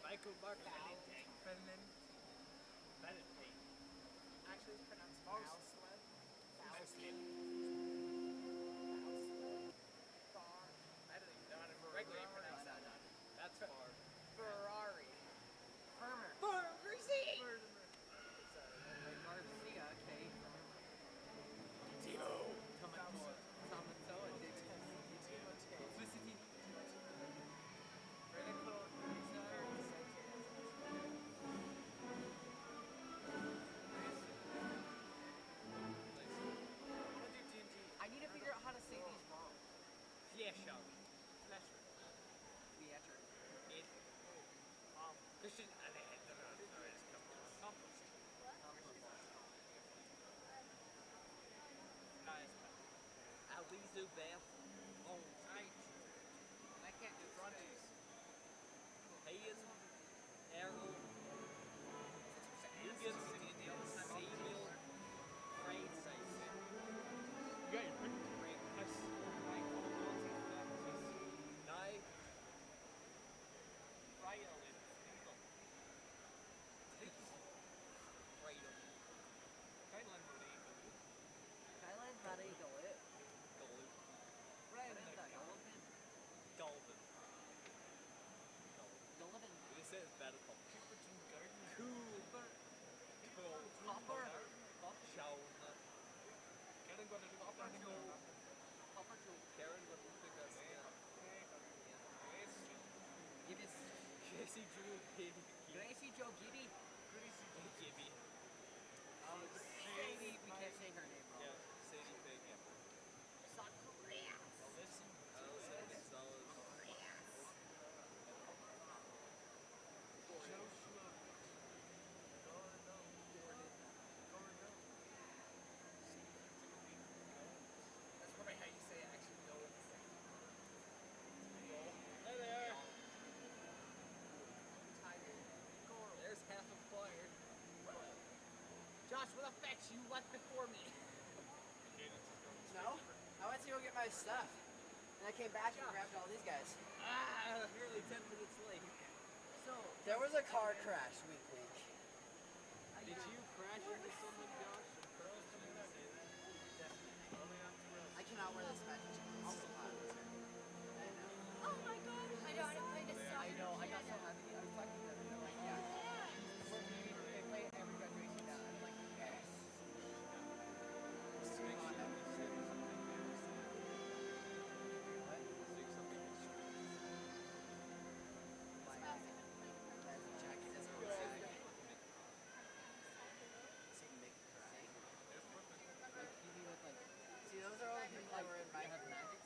Michael Finland. Actually, it's pronounced Mouse. Mouslin. Far. I don't even know how to regularly pronounce that. That's far. Ferrari. Firmer. Garcia. Garcia, Kate. Timo. Tomato and Felicity. Critical I'm gonna do Zubath. Oh, Right. And I can't do fronties. Hayen, Errol, Dugan, Samuel, Freight, You got your pick. Nice. Nye, Freedom, Thailand had a Galit. Gold, Right, and that Gullivan. Golden. Gullivan. We say it's better called Cooper. Cool, Hopper. Shaun, Hopper to Karen, what do you think that's give us Casey Drew, Gibby, Gracie Joe Gibby. Gibby, Sadie, we can't say her name wrong. yeah, Sadie Pig, yeah. Allison Gonzalez, That's probably how you say it. Actually, no. Hey there. Tiger. There's half acquired. Josh, what the fetch you left before me? No, I went to go get my stuff. And I came back and grabbed all these guys. Nearly 10 minutes late. So, there was a car crash week. Did you crash into someone, Josh? I cannot wear this match. I'll survive. Oh my god, I know how to play this song. I know, I got so happy. I was talking to them. They're like, yeah. They play it every graduation down. I'm like, yes. See, those are all the people that were in my have magic.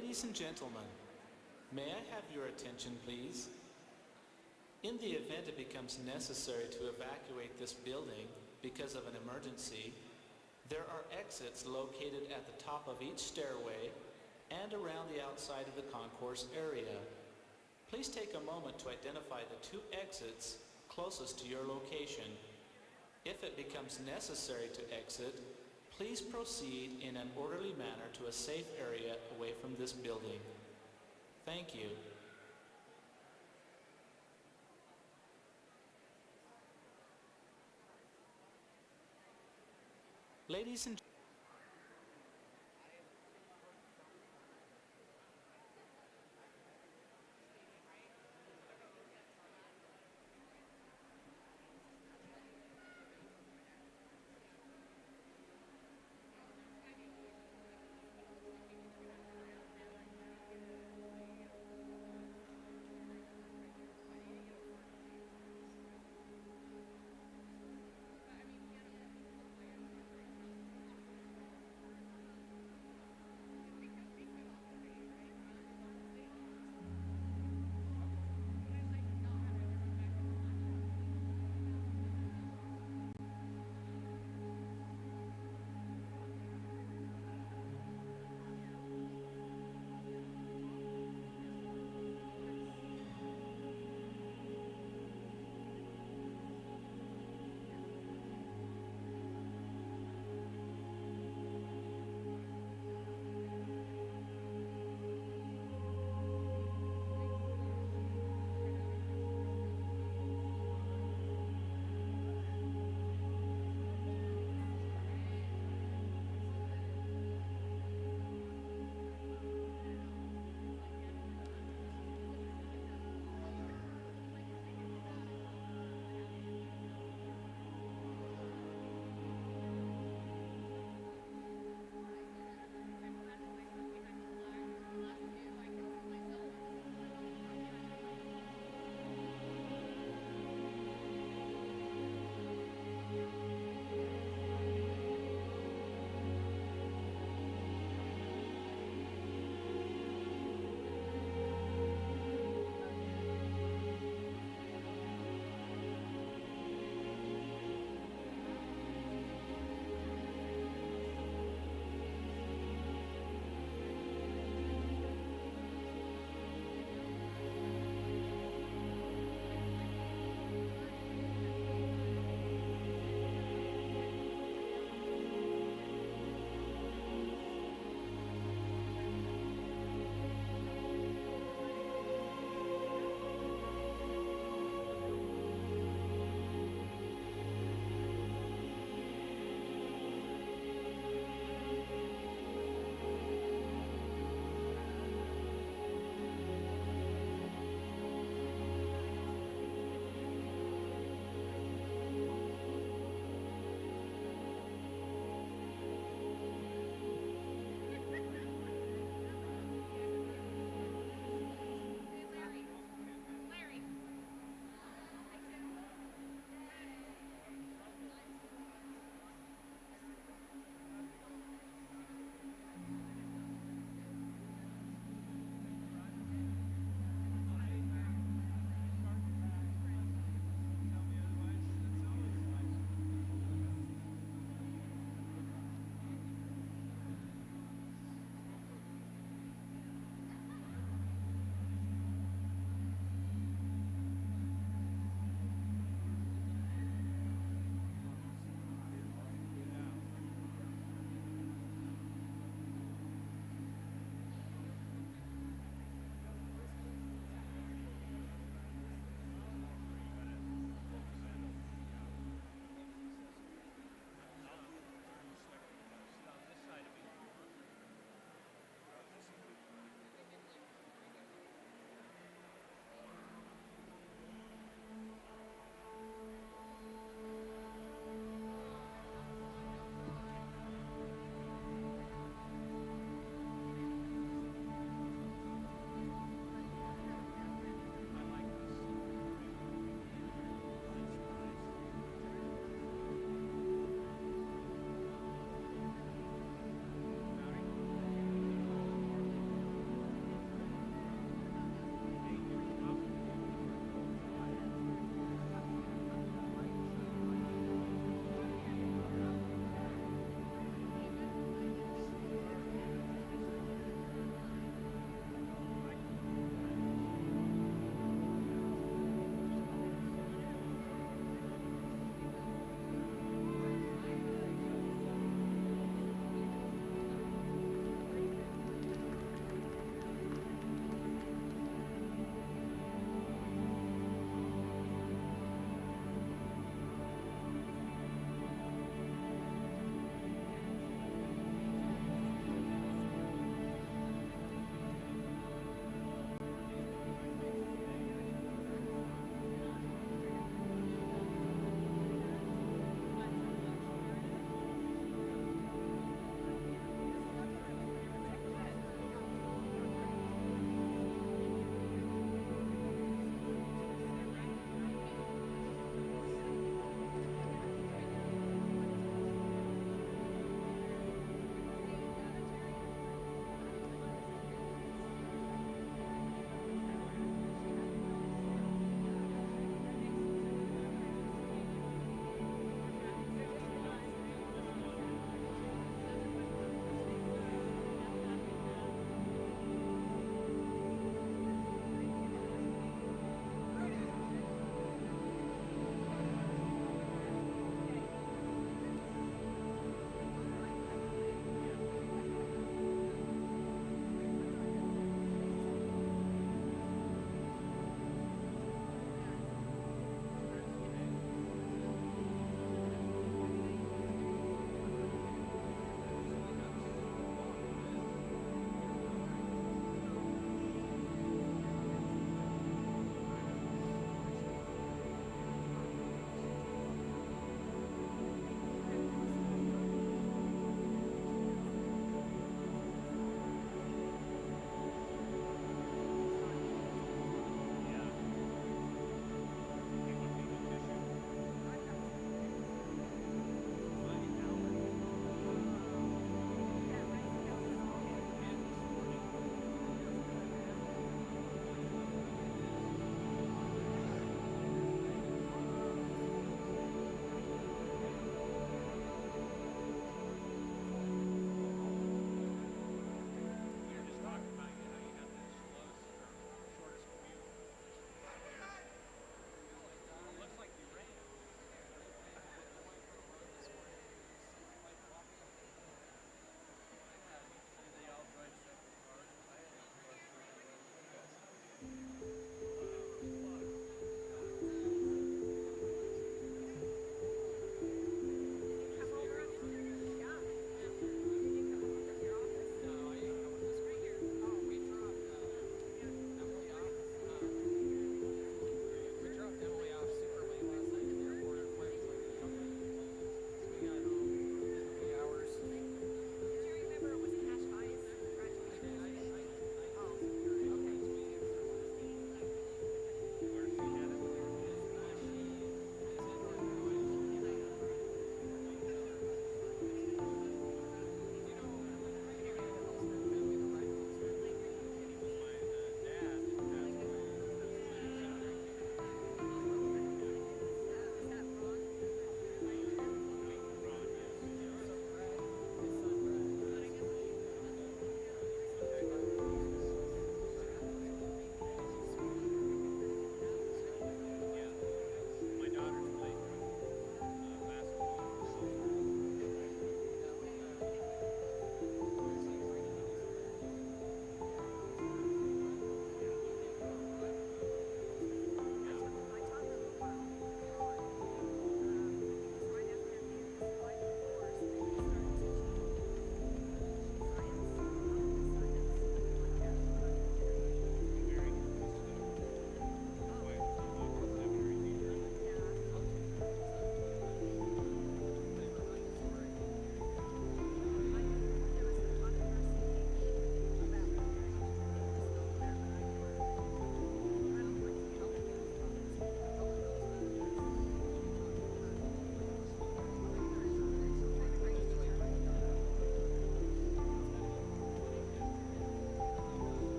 Ladies and gentlemen, may I have your attention, please? In the event it becomes necessary to evacuate this building because of an emergency, there are exits located at the top of each stairway and around the outside of the concourse area. Please take a moment to identify the two exits closest to your location. If it becomes necessary to exit, please proceed in an orderly manner to a safe area away from this building. Thank you. Ladies and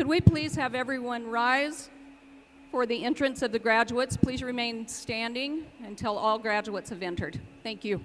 Could we please have everyone rise for the entrance of the graduates? Please remain standing until all graduates have entered. Thank you.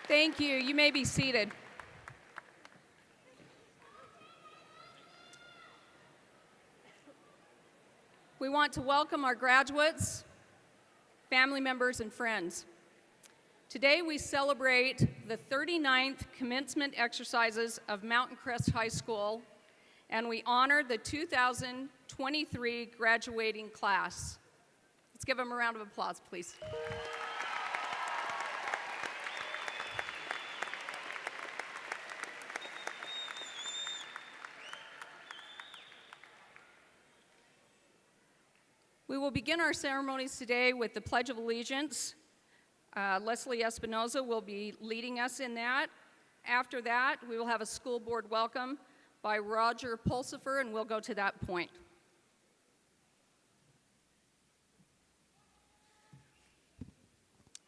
Thank you. You may be seated. We want to welcome our graduates, family members, and friends. Today we celebrate the 39th commencement exercises of Mountain Crest High School, and we honor the 2023 graduating class. Let's give them a round of applause, please. We will begin our ceremonies today with the Pledge of Allegiance. Leslie Espinoza will be leading us in that. After that, we will have a school board welcome by Roger Pulsifer, and we'll go to that point.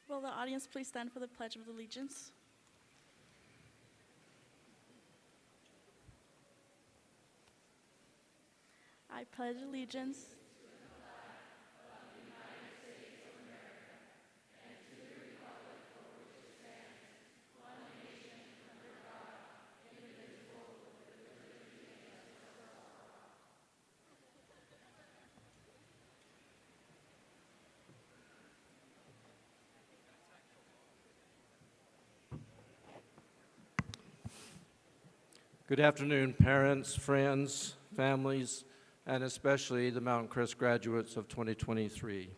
Will the audience please stand for the Pledge of Allegiance? I pledge allegiance Good afternoon, parents, friends, families, and especially the Mountain Crest graduates of 2023.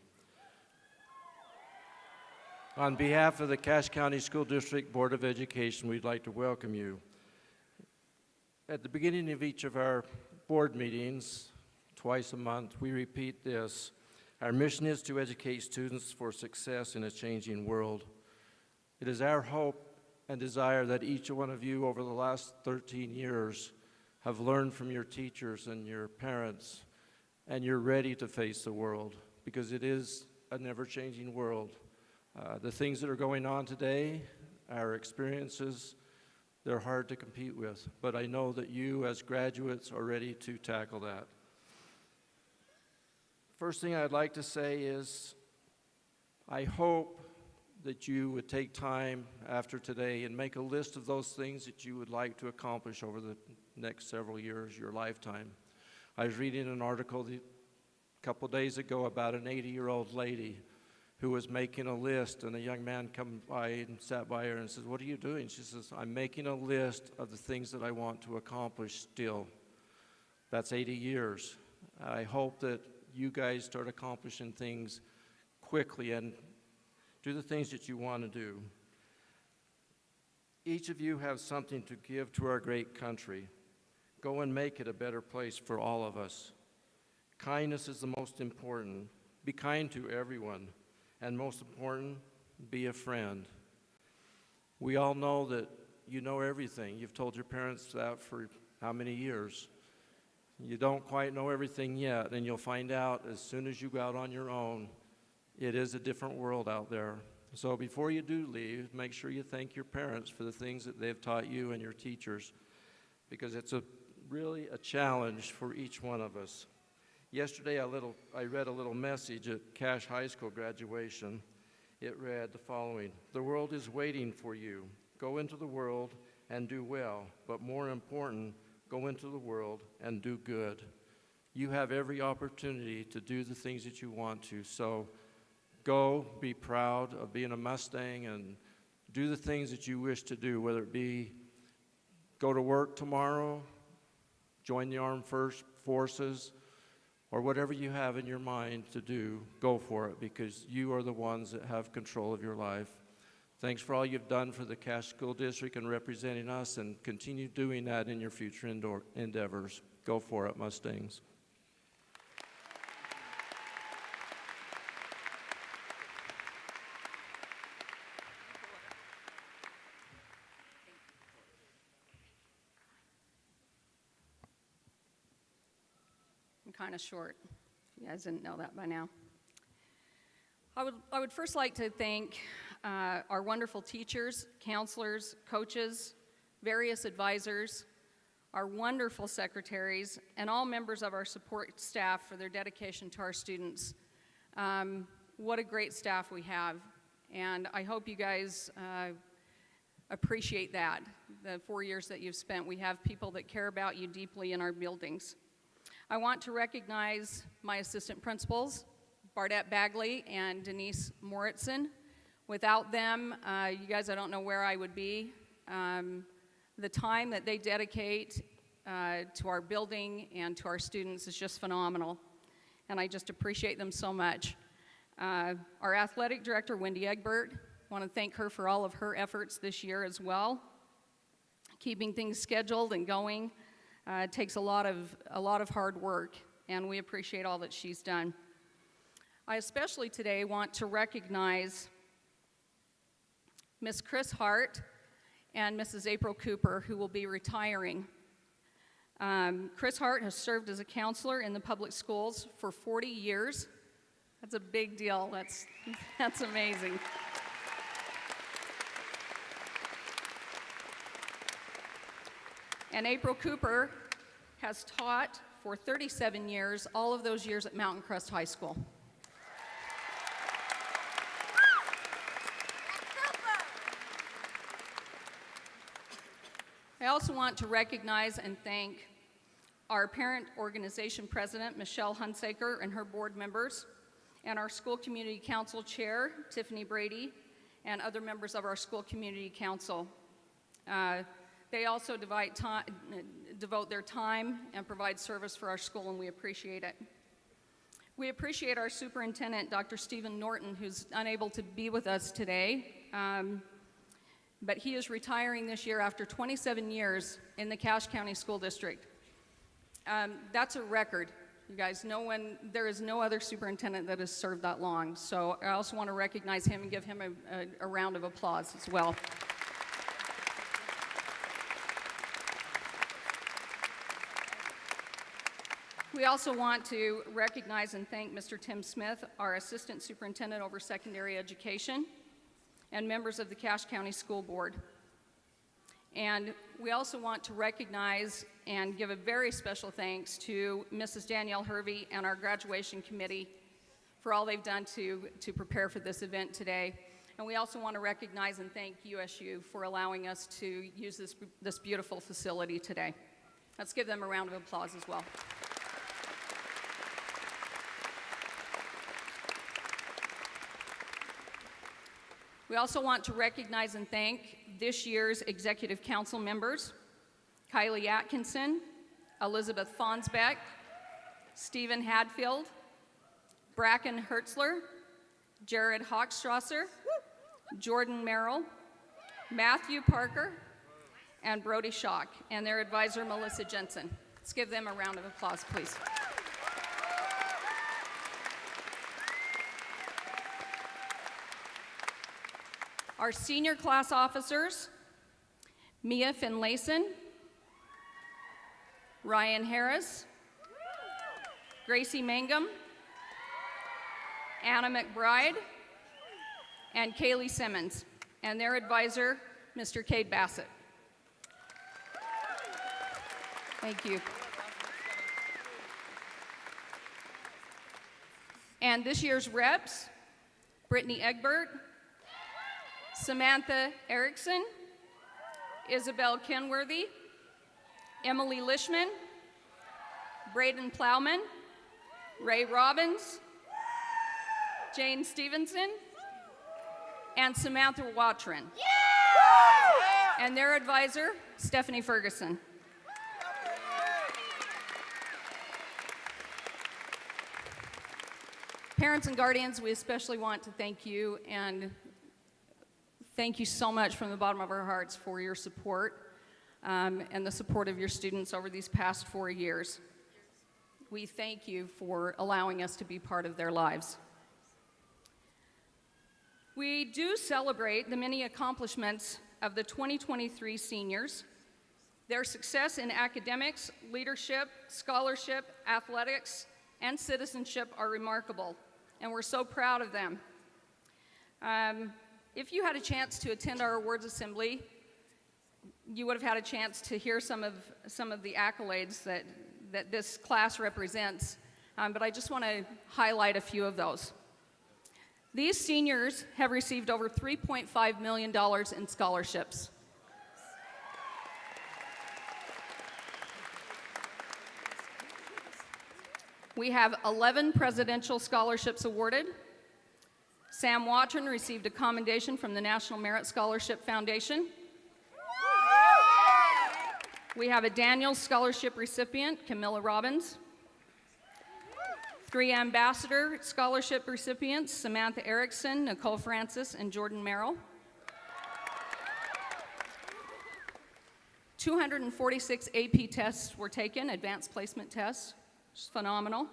On behalf of the Cache County School District Board of Education, we'd like to welcome you. At the beginning of each of our board meetings, twice a month, we repeat this. Our mission is to educate students for success in a changing world. It is our hope and desire that each one of you over the last 13 years have learned from your teachers and your parents, and you're ready to face the world, because it is a never-changing world. The things that are going on today, our experiences, they're hard to compete with, but I know that you as graduates are ready to tackle that. First thing I'd like to say is I hope that you would take time after today and make a list of those things that you would like to accomplish over the next several years, your lifetime. I was reading an article a couple days ago about an 80-year-old lady who was making a list, and a young man come by and sat by her and says, "What are you doing?" She says, "I'm making a list of the things that I want to accomplish still." That's 80 years. I hope that you guys start accomplishing things quickly and do the things that you want to do. Each of you have something to give to our great country. Go and make it a better place for all of us. Kindness is the most important. Be kind to everyone. And most important, be a friend. We all know that you know everything. You've told your parents that for how many years? You don't quite know everything yet, and you'll find out as soon as you go out on your own. It is a different world out there. So before you do leave, make sure you thank your parents for the things that they've taught you and your teachers, because it's really a challenge for each one of us. Yesterday, I read a little message at Cache High School graduation. It read the following: "The world is waiting for you. Go into the world and do well, but more important, go into the world and do good." You have every opportunity to do the things that you want to, so go, be proud of being a Mustang, and do the things that you wish to do, whether it be go to work tomorrow, join the armed forces, or whatever you have in your mind to do, go for it, because you are the ones that have control of your life. Thanks for all you've done for the Cache School District and representing us, and continue doing that in your future endeavors. Go for it, Mustangs. Kind of short. You guys didn't know that by now. I would first like to thank our wonderful teachers, counselors, coaches, various advisors, our wonderful secretaries, and all members of our support staff for their dedication to our students. What a great staff we have. And I hope you guys appreciate that, the 4 years that you've spent. We have people that care about you deeply in our buildings. I want to recognize my assistant principals, Bardette Bagley and Denise Moritzen. Without them, you guys, I don't know where I would be. The time that they dedicate to our building and to our students is just phenomenal, and I just appreciate them so much. Our athletic director, Wendy Egbert, I want to thank her for all of her efforts this year as well. Keeping things scheduled and going takes a lot of hard work, and we appreciate all that she's done. I especially today want to recognize Miss Chris Hart and Mrs. April Cooper, who will be retiring. Chris Hart has served as a counselor in the public schools for 40 years. That's a big deal. That's amazing. And April Cooper has taught for 37 years, all of those years at Mountain Crest High School. I also want to recognize and thank our parent organization president, Michelle Hunsaker, and her board members, and our school community council chair, Tiffany Brady, and other members of our school community council. They also devote their time and provide service for our school, and we appreciate it. We appreciate our superintendent, Dr. Stephen Norton, who's unable to be with us today, but he is retiring this year after 27 years in the Cache County School District. That's a record, you guys. There is no other superintendent that has served that long, so I also want to recognize him and give him a round of applause as well. We also want to recognize and thank Mr. Tim Smith, our Assistant Superintendent over Secondary Education, and members of the Cache County School Board. And we also want to recognize and give a very special thanks to Mrs. Danielle Hervey and our graduation committee for all they've done to prepare for this event today. And we also want to recognize and thank USU for allowing us to use this beautiful facility today. Let's give them a round of applause as well. We also want to recognize and thank this year's Executive Council members, Kylie Atkinson, Elizabeth Fonsbeck, Stephen Hadfield, Bracken Hertzler, Jared Hochstrasser, Jordan Merrill, Matthew Parker, and Brody Schock, and their advisor, Melissa Jensen. Let's give them a round of applause, please. Our senior class officers, Mia Finlayson, Ryan Harris, Gracie Mangum, Anna McBride, and Kaylee Simmons, and their advisor, Mr. Cade Bassett. Thank you. And this year's reps, Brittany Egbert, Samantha Erickson, Isabel Kenworthy, Emily Lishman, Braden Plowman, Ray Robbins, Jane Stevenson, and Samantha Watron. And their advisor, Stephanie Ferguson. Parents and guardians, we especially want to thank you, and thank you so much from the bottom of our hearts for your support and the support of your students over these past 4 years. We thank you for allowing us to be part of their lives. We do celebrate the many accomplishments of the 2023 seniors. Their success in academics, leadership, scholarship, athletics, and citizenship are remarkable, and we're so proud of them. If you had a chance to attend our awards assembly, you would have had a chance to hear some of the accolades that this class represents, but I just want to highlight a few of those. These seniors have received over $3.5 million in scholarships. We have 11 presidential scholarships awarded. Sam Watron received a commendation from the National Merit Scholarship Foundation. We have a Daniels Scholarship recipient, Camilla Robbins. 3 Ambassador Scholarship recipients, Samantha Erickson, Nicole Francis, and Jordan Merrill. 246 AP tests were taken, advanced placement tests, which is phenomenal.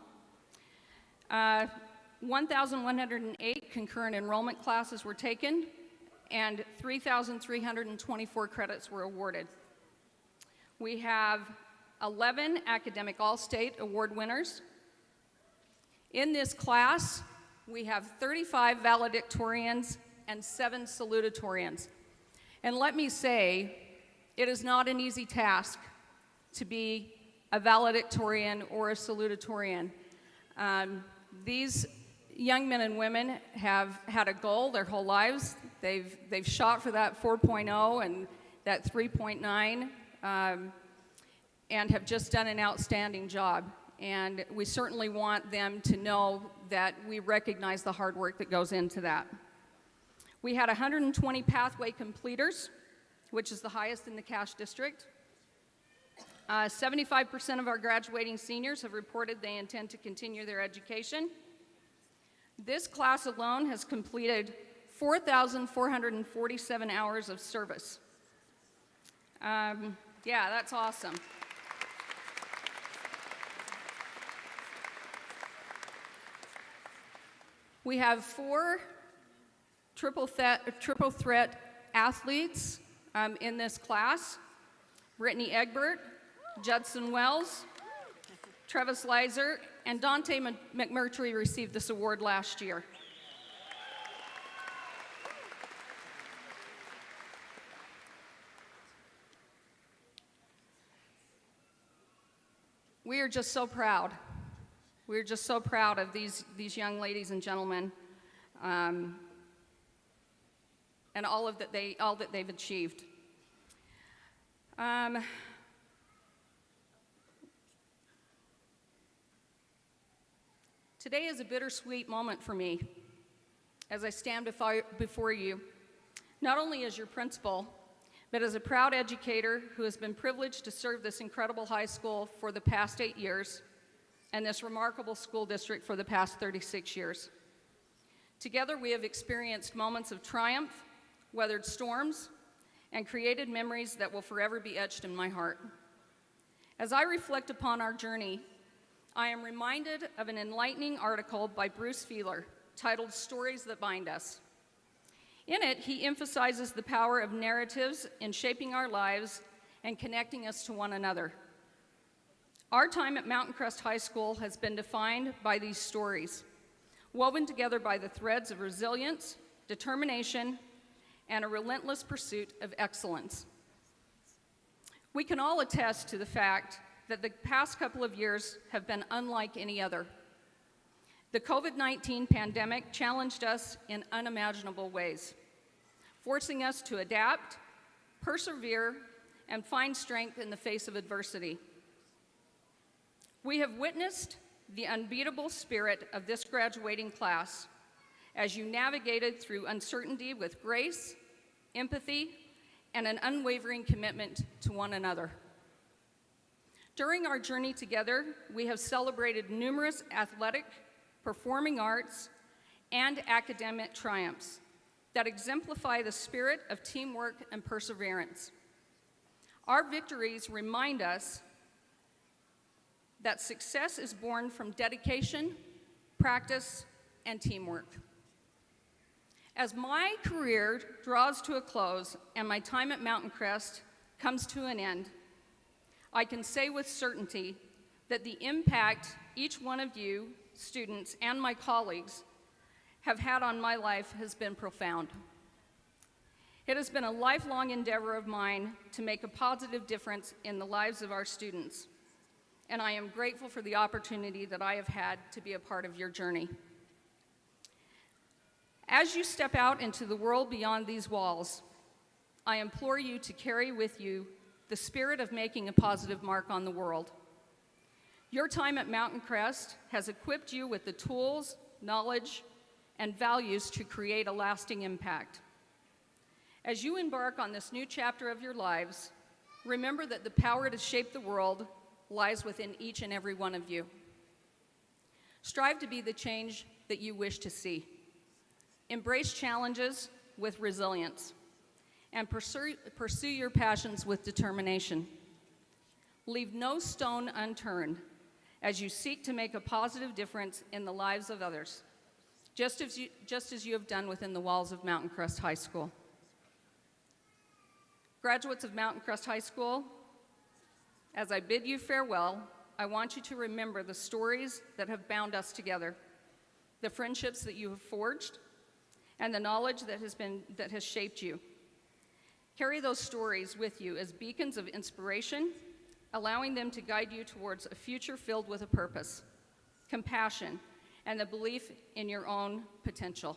1,108 concurrent enrollment classes were taken, and 3,324 credits were awarded. We have 11 academic all-state award winners. In this class, we have 35 valedictorians and 7 salutatorians. And let me say, it is not an easy task to be a valedictorian or a salutatorian. These young men and women have had a goal their whole lives. They've shot for that 4.0 and that 3.9 and have just done an outstanding job. And we certainly want them to know that we recognize the hard work that goes into that. We had 120 pathway completers, which is the highest in the Cache District. 75% of our graduating seniors have reported they intend to continue their education. This class alone has completed 4,447 hours of service. Yeah, that's awesome. We have 4 triple threat athletes in this class. Brittany Egbert, Judson Wells, Travis Leiser, and Dante McMurtry received this award last year. We are just so proud. We're just so proud of these young ladies and gentlemen and all that they've achieved. Today is a bittersweet moment for me as I stand before you, not only as your principal, but as a proud educator who has been privileged to serve this incredible high school for the past 8 years and this remarkable school district for the past 36 years. Together, we have experienced moments of triumph, weathered storms, and created memories that will forever be etched in my heart. As I reflect upon our journey, I am reminded of an enlightening article by Bruce Feiler titled "Stories That Bind Us." In it, he emphasizes the power of narratives in shaping our lives and connecting us to one another. Our time at Mountain Crest High School has been defined by these stories, woven together by the threads of resilience, determination, and a relentless pursuit of excellence. We can all attest to the fact that the past couple of years have been unlike any other. The COVID-19 pandemic challenged us in unimaginable ways, forcing us to adapt, persevere, and find strength in the face of adversity. We have witnessed the unbeatable spirit of this graduating class as you navigated through uncertainty with grace, empathy, and an unwavering commitment to one another. During our journey together, we have celebrated numerous athletic, performing arts, and academic triumphs that exemplify the spirit of teamwork and perseverance. Our victories remind us that success is born from dedication, practice, and teamwork. As my career draws to a close and my time at Mountain Crest comes to an end, I can say with certainty that the impact each one of you, students, and my colleagues have had on my life has been profound. It has been a lifelong endeavor of mine to make a positive difference in the lives of our students, and I am grateful for the opportunity that I have had to be a part of your journey. As you step out into the world beyond these walls, I implore you to carry with you the spirit of making a positive mark on the world. Your time at Mountain Crest has equipped you with the tools, knowledge, and values to create a lasting impact. As you embark on this new chapter of your lives, remember that the power to shape the world lies within each and every one of you. Strive to be the change that you wish to see. Embrace challenges with resilience, and pursue your passions with determination. Leave no stone unturned as you seek to make a positive difference in the lives of others, just as you have done within the walls of Mountain Crest High School. Graduates of Mountain Crest High School, as I bid you farewell, I want you to remember the stories that have bound us together, the friendships that you have forged, and the knowledge that has shaped you. Carry those stories with you as beacons of inspiration, allowing them to guide you towards a future filled with a purpose, compassion, and the belief in your own potential.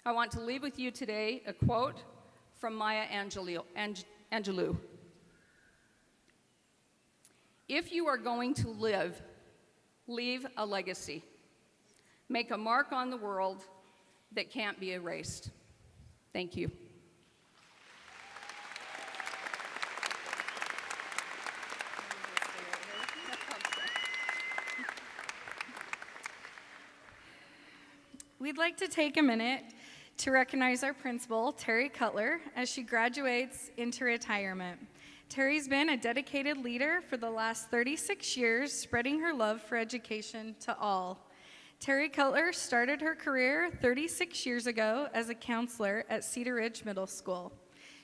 I want to leave with you today a quote from Maya Angelou. If you are going to live, leave a legacy. Make a mark on the world that can't be erased. Thank you. We'd like to take a minute to recognize our principal, Terry Cutler, as she graduates into retirement. Terry's been a dedicated leader for the last 36 years, spreading her love for education to all. Terry Cutler started her career 36 years ago as a counselor at Cedar Ridge Middle School.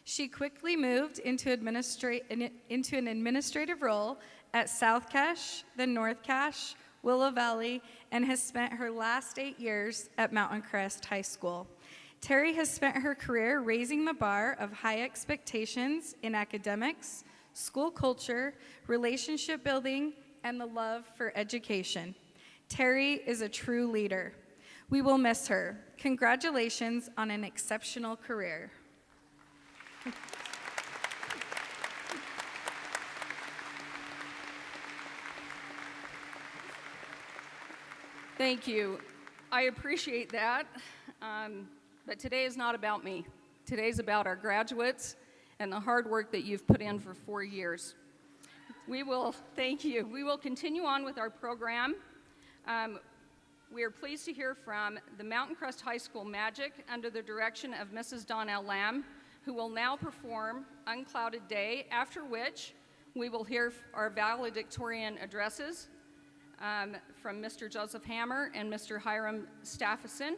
She quickly moved into an administrative role at South Cache, then North Cache, Willow Valley, and has spent her last 8 years at Mountain Crest High School. Terry has spent her career raising the bar of high expectations in academics, school culture, relationship building, and the love for education. Terry is a true leader. We will miss her. Congratulations on an exceptional career. Thank you. I appreciate that, but today is not about me. Today's about our graduates and the hard work that you've put in for 4 years. Thank you. We will continue on with our program. We are pleased to hear from the Mountain Crest High School Magic under the direction of Mrs. Donnell Lamb, who will now perform Unclouded Day, after which we will hear our valedictorian addresses from Mr. Joseph Hammer and Mr. Hiram Staffison.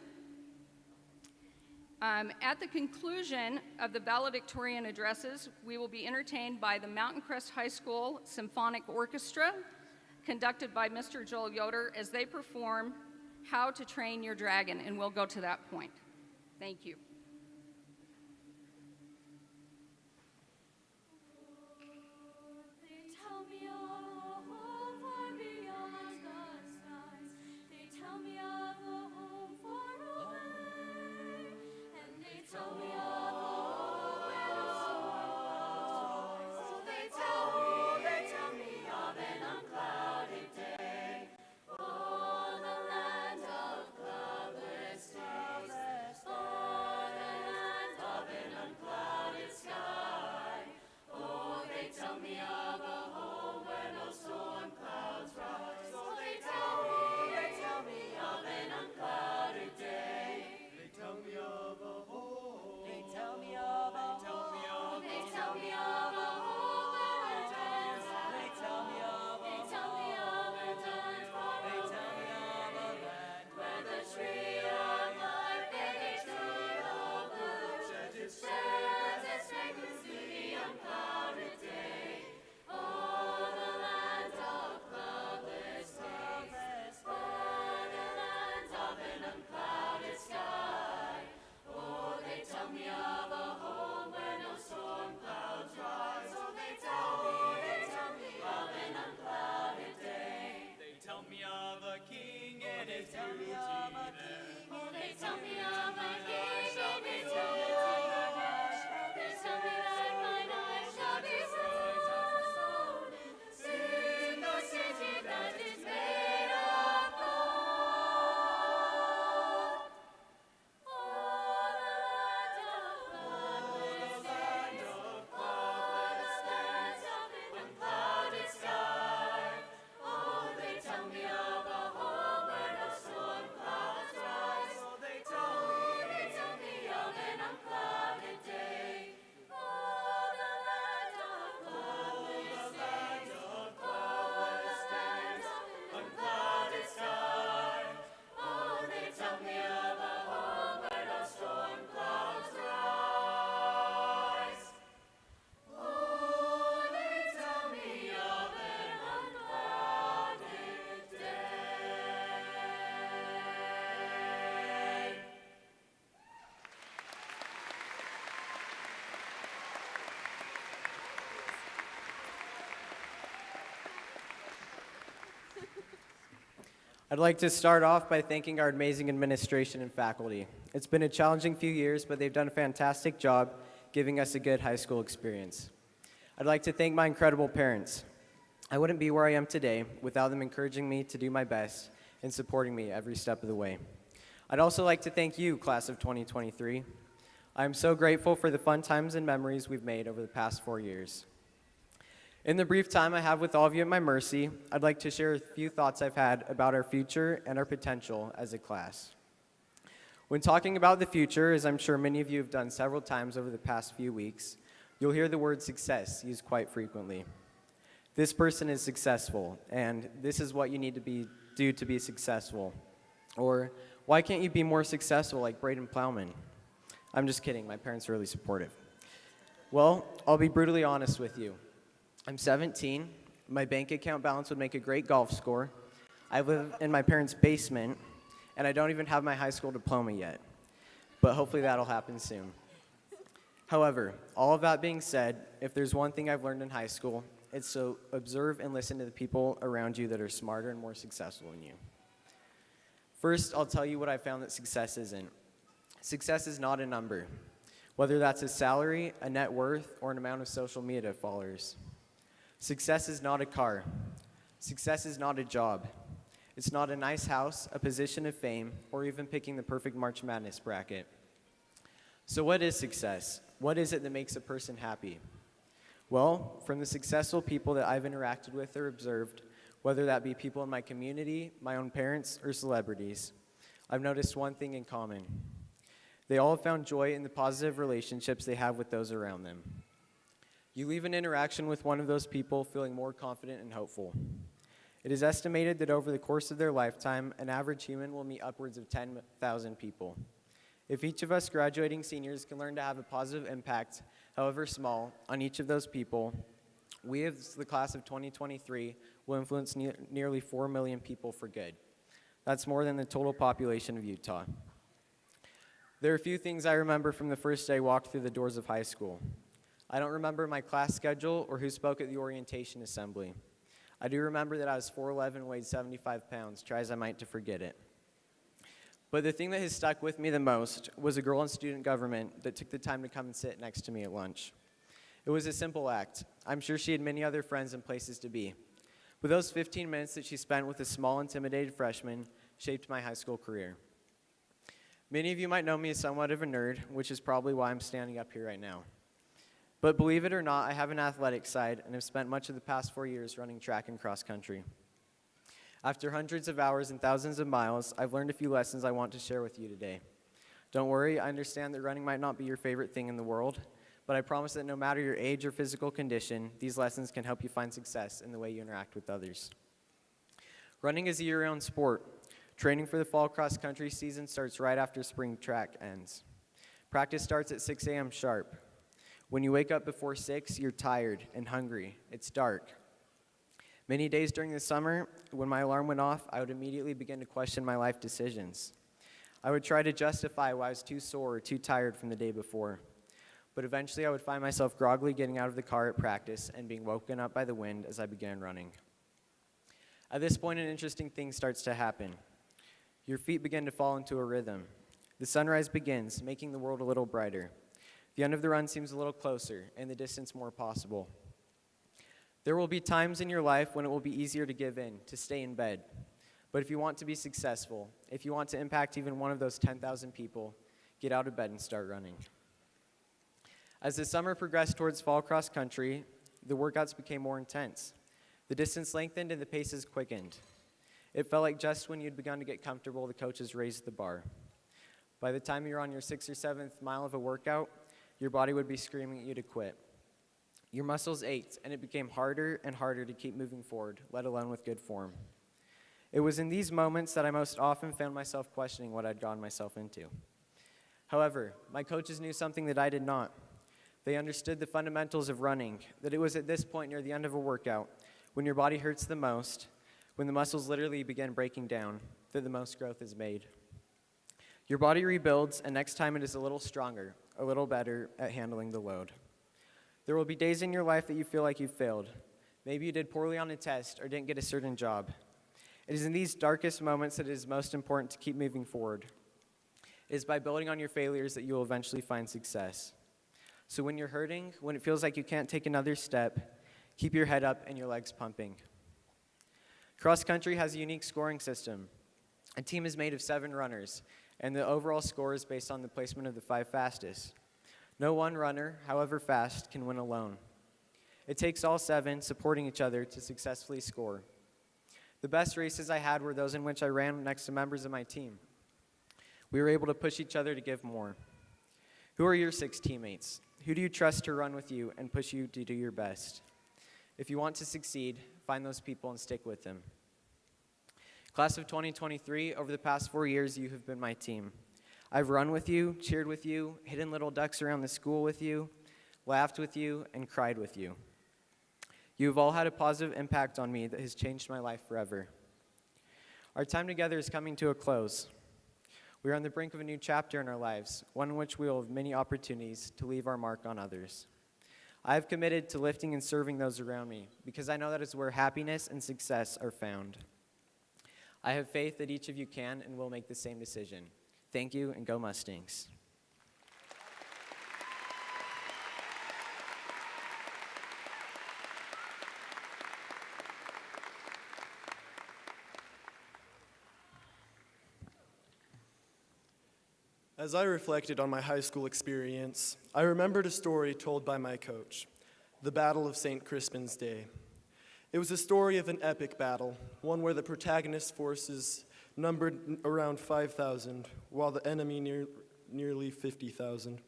At the conclusion of the valedictorian addresses, we will be entertained by the Mountain Crest High School Symphonic Orchestra, conducted by Mr. Joel Yoder, as they perform How to Train Your Dragon, and we'll go to that point. Thank you. Oh, the land of cloudless days. Oh, I'd like to start off by thanking our amazing administration and faculty. It's been a challenging few years, but they've done a fantastic job giving us a good high school experience. I'd like to thank my incredible parents. I wouldn't be where I am today without them encouraging me to do my best and supporting me every step of the way. I'd also like to thank you, class of 2023. I'm so grateful for the fun times and memories we've made over the past 4 years. In the brief time I have with all of you at my mercy, I'd like to share a few thoughts I've had about our future and our potential as a class. When talking about the future, as I'm sure many of you have done several times over the past few weeks, you'll hear the word success used quite frequently. This person is successful, and this is what you need to do to be successful. Or, why can't you be more successful like Braden Plowman? I'm just kidding, my parents are really supportive. Well, I'll be brutally honest with you. I'm 17, my bank account balance would make a great golf score, I live in my parents' basement, and I don't even have my high school diploma yet. But hopefully that'll happen soon. However, all of that being said, if there's one thing I've learned in high school, it's to observe and listen to the people around you that are smarter and more successful than you. First, I'll tell you what I found that success isn't. Success is not a number, whether that's a salary, a net worth, or an amount of social media followers. Success is not a car. Success is not a job. It's not a nice house, a position of fame, or even picking the perfect March Madness bracket. So what is success? What is it that makes a person happy? Well, from the successful people that I've interacted with or observed, whether that be people in my community, my own parents, or celebrities, I've noticed one thing in common. They all have found joy in the positive relationships they have with those around them. You leave an interaction with one of those people feeling more confident and hopeful. It is estimated that over the course of their lifetime, an average human will meet upwards of 10,000 people. If each of us graduating seniors can learn to have a positive impact, however small, on each of those people, we as the class of 2023 will influence nearly 4 million people for good. That's more than the total population of Utah. There are a few things I remember from the first day I walked through the doors of high school. I don't remember my class schedule or who spoke at the orientation assembly. I do remember that I was 4'11", and weighed 75 pounds, try as I might to forget it. But the thing that has stuck with me the most was a girl in student government that took the time to come and sit next to me at lunch. It was a simple act. I'm sure she had many other friends and places to be. But those 15 minutes that she spent with a small, intimidated freshman shaped my high school career. Many of you might know me as somewhat of a nerd, which is probably why I'm standing up here right now. But believe it or not, I have an athletic side and have spent much of the past 4 years running track and cross country. After hundreds of hours and thousands of miles, I've learned a few lessons I want to share with you today. Don't worry, I understand that running might not be your favorite thing in the world, but I promise that no matter your age or physical condition, these lessons can help you find success in the way you interact with others. Running is a year-round sport. Training for the fall cross-country season starts right after spring track ends. Practice starts at 6 a.m. sharp. When you wake up before 6, you're tired and hungry. It's dark. Many days during the summer, when my alarm went off, I would immediately begin to question my life decisions. I would try to justify why I was too sore or too tired from the day before. But eventually I would find myself groggily getting out of the car at practice and being woken up by the wind as I began running. At this point, an interesting thing starts to happen. Your feet begin to fall into a rhythm. The sunrise begins, making the world a little brighter. The end of the run seems a little closer, and the distance more possible. There will be times in your life when it will be easier to give in, to stay in bed. But if you want to be successful, if you want to impact even one of those 10,000 people, get out of bed and start running. As the summer progressed towards fall cross country, the workouts became more intense. The distance lengthened and the paces quickened. It felt like just when you'd begun to get comfortable, the coaches raised the bar. By the time you're on your 6th or 7th mile of a workout, your body would be screaming at you to quit. Your muscles ached, and it became harder and harder to keep moving forward, let alone with good form. It was in these moments that I most often found myself questioning what I'd gotten myself into. However, my coaches knew something that I did not. They understood the fundamentals of running, that it was at this point near the end of a workout, when your body hurts the most, when the muscles literally begin breaking down, that the most growth is made. Your body rebuilds, and next time it is a little stronger, a little better at handling the load. There will be days in your life that you feel like you failed. Maybe you did poorly on a test or didn't get a certain job. It is in these darkest moments that it is most important to keep moving forward. It is by building on your failures that you will eventually find success. So when you're hurting, when it feels like you can't take another step, keep your head up and your legs pumping. Cross country has a unique scoring system. A team is made of 7 runners, and the overall score is based on the placement of the 5 fastest. No one runner, however fast, can win alone. It takes all 7 supporting each other to successfully score. The best races I had were those in which I ran next to members of my team. We were able to push each other to give more. Who are your 6 teammates? Who do you trust to run with you and push you to do your best? If you want to succeed, find those people and stick with them. Class of 2023, over the past 4 years, you have been my team. I've run with you, cheered with you, hidden little ducks around the school with you, laughed with you, and cried with you. You have all had a positive impact on me that has changed my life forever. Our time together is coming to a close. We are on the brink of a new chapter in our lives, one in which we will have many opportunities to leave our mark on others. I have committed to lifting and serving those around me because I know that is where happiness and success are found. I have faith that each of you can and will make the same decision. Thank you, and go Mustangs. As I reflected on my high school experience, I remembered a story told by my coach, the Battle of St. Crispin's Day. It was a story of an epic battle, one where the protagonist forces numbered around 5,000, while the enemy nearly 50,000.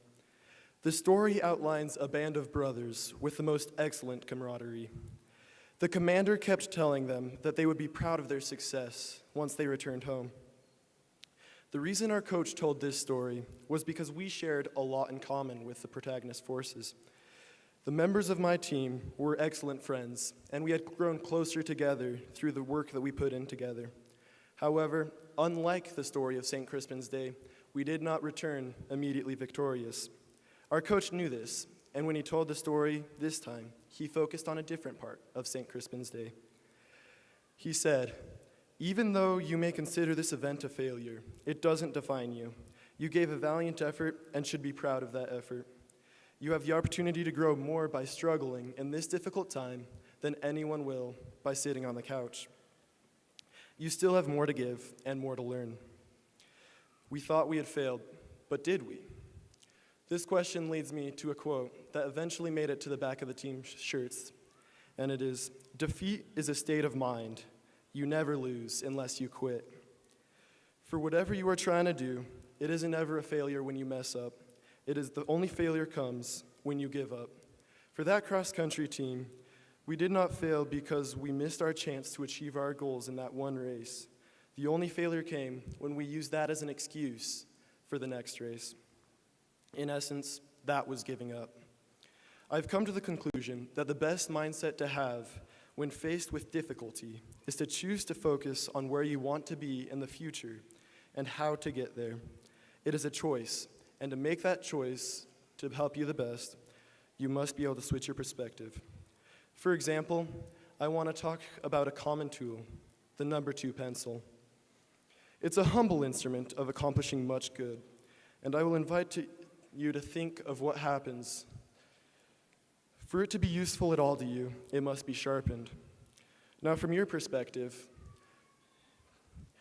The story outlines a band of brothers with the most excellent camaraderie. The commander kept telling them that they would be proud of their success once they returned home. The reason our coach told this story was because we shared a lot in common with the protagonist forces. The members of my team were excellent friends, and we had grown closer together through the work that we put in together. However, unlike the story of St. Crispin's Day, we did not return immediately victorious. Our coach knew this, and when he told the story this time, he focused on a different part of St. Crispin's Day. He said, "Even though you may consider this event a failure, it doesn't define you. You gave a valiant effort and should be proud of that effort. You have the opportunity to grow more by struggling in this difficult time than anyone will by sitting on the couch. You still have more to give and more to learn." We thought we had failed, but did we? This question leads me to a quote that eventually made it to the back of the team shirts, and it is, "Defeat is a state of mind. You never lose unless you quit." For whatever you are trying to do, it isn't ever a failure when you mess up. It is the only failure comes when you give up. For that cross-country team, we did not fail because we missed our chance to achieve our goals in that one race. The only failure came when we used that as an excuse for the next race. In essence, that was giving up. I've come to the conclusion that the best mindset to have when faced with difficulty is to choose to focus on where you want to be in the future and how to get there. It is a choice, and to make that choice to help you the best, you must be able to switch your perspective. For example, I want to talk about a common tool, the number 2 pencil. It's a humble instrument of accomplishing much good, and I will invite you to think of what happens. For it to be useful at all to you, it must be sharpened. Now, from your perspective,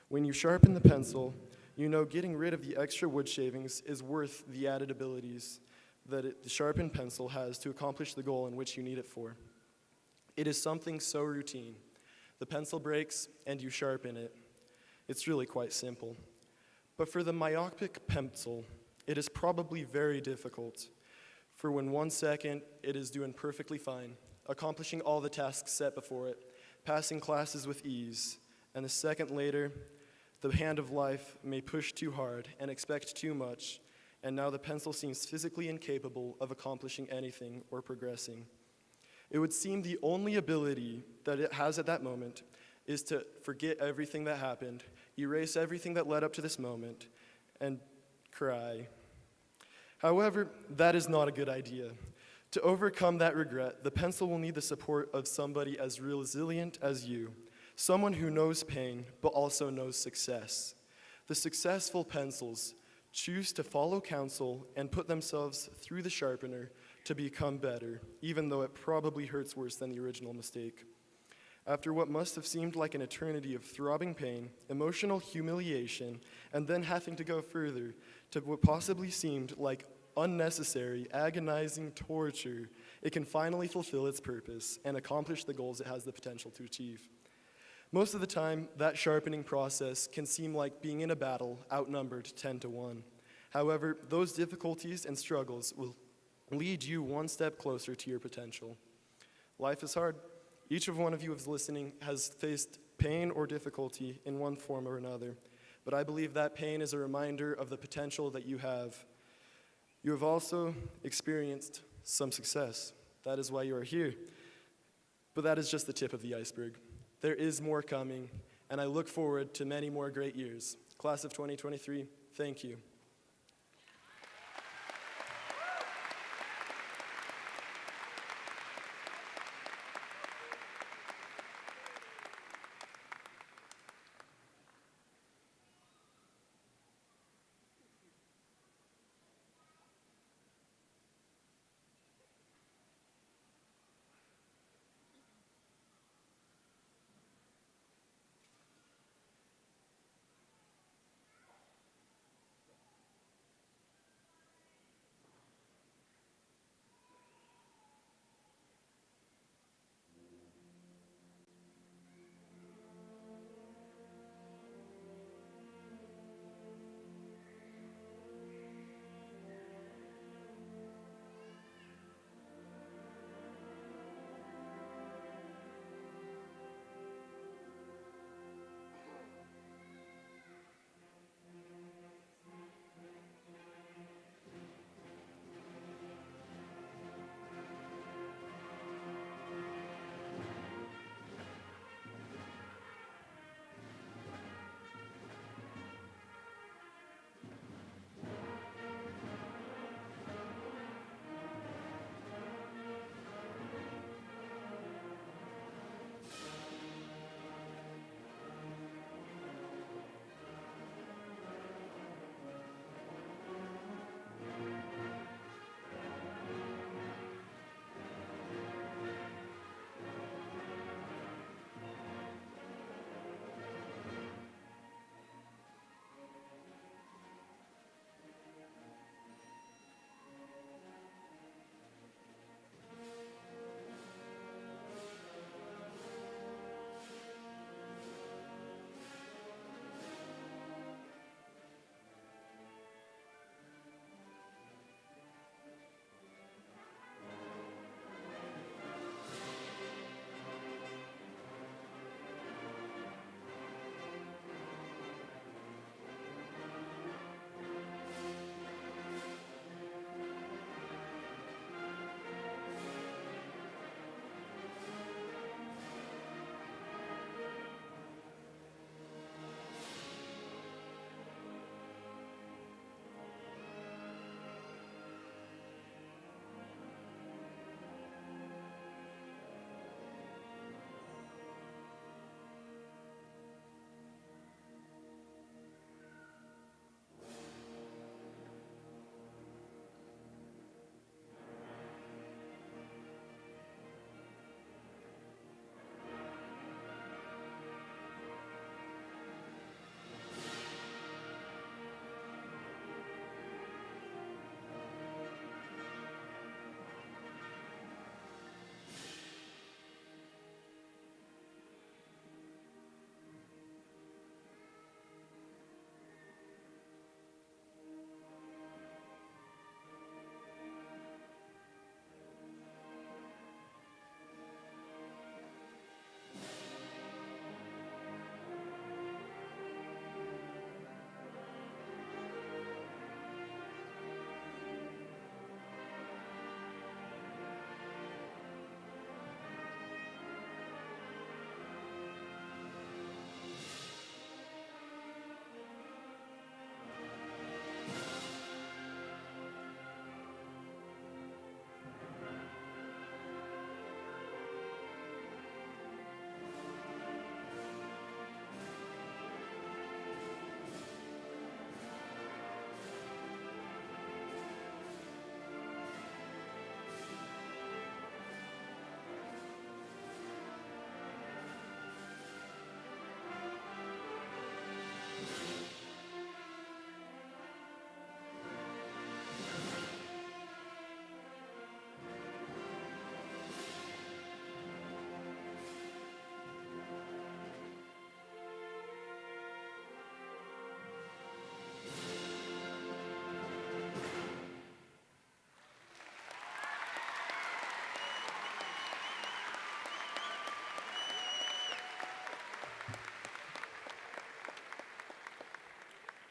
when you sharpen the pencil, you know getting rid of the extra wood shavings is worth the added abilities that the sharpened pencil has to accomplish the goal in which you need it for. It is something so routine. The pencil breaks and you sharpen it. It's really quite simple. But for the myopic pencil, it is probably very difficult. For when 1 second it is doing perfectly fine, accomplishing all the tasks set before it, passing classes with ease, and a second later, the hand of life may push too hard and expect too much, and now the pencil seems physically incapable of accomplishing anything or progressing. It would seem the only ability that it has at that moment is to forget everything that happened, erase everything that led up to this moment, and cry. However, that is not a good idea. To overcome that regret, the pencil will need the support of somebody as resilient as you, Someone who knows pain, but also knows success. The successful pencils choose to follow counsel and put themselves through the sharpener to become better, even though it probably hurts worse than the original mistake. After what must have seemed like an eternity of throbbing pain, emotional humiliation, and then having to go further to what possibly seemed like unnecessary, agonizing torture, it can finally fulfill its purpose and accomplish the goals it has the potential to achieve. Most of the time, that sharpening process can seem like being in a battle outnumbered 10 to 1. However, those difficulties and struggles will lead you one step closer to your potential. Life is hard. Each of one of you who's listening has faced pain or difficulty in one form or another, but I believe that pain is a reminder of the potential that you have. You have also experienced some success. That is why you are here. But that is just the tip of the iceberg. There is more coming, and I look forward to many more great years. Class of 2023, thank you.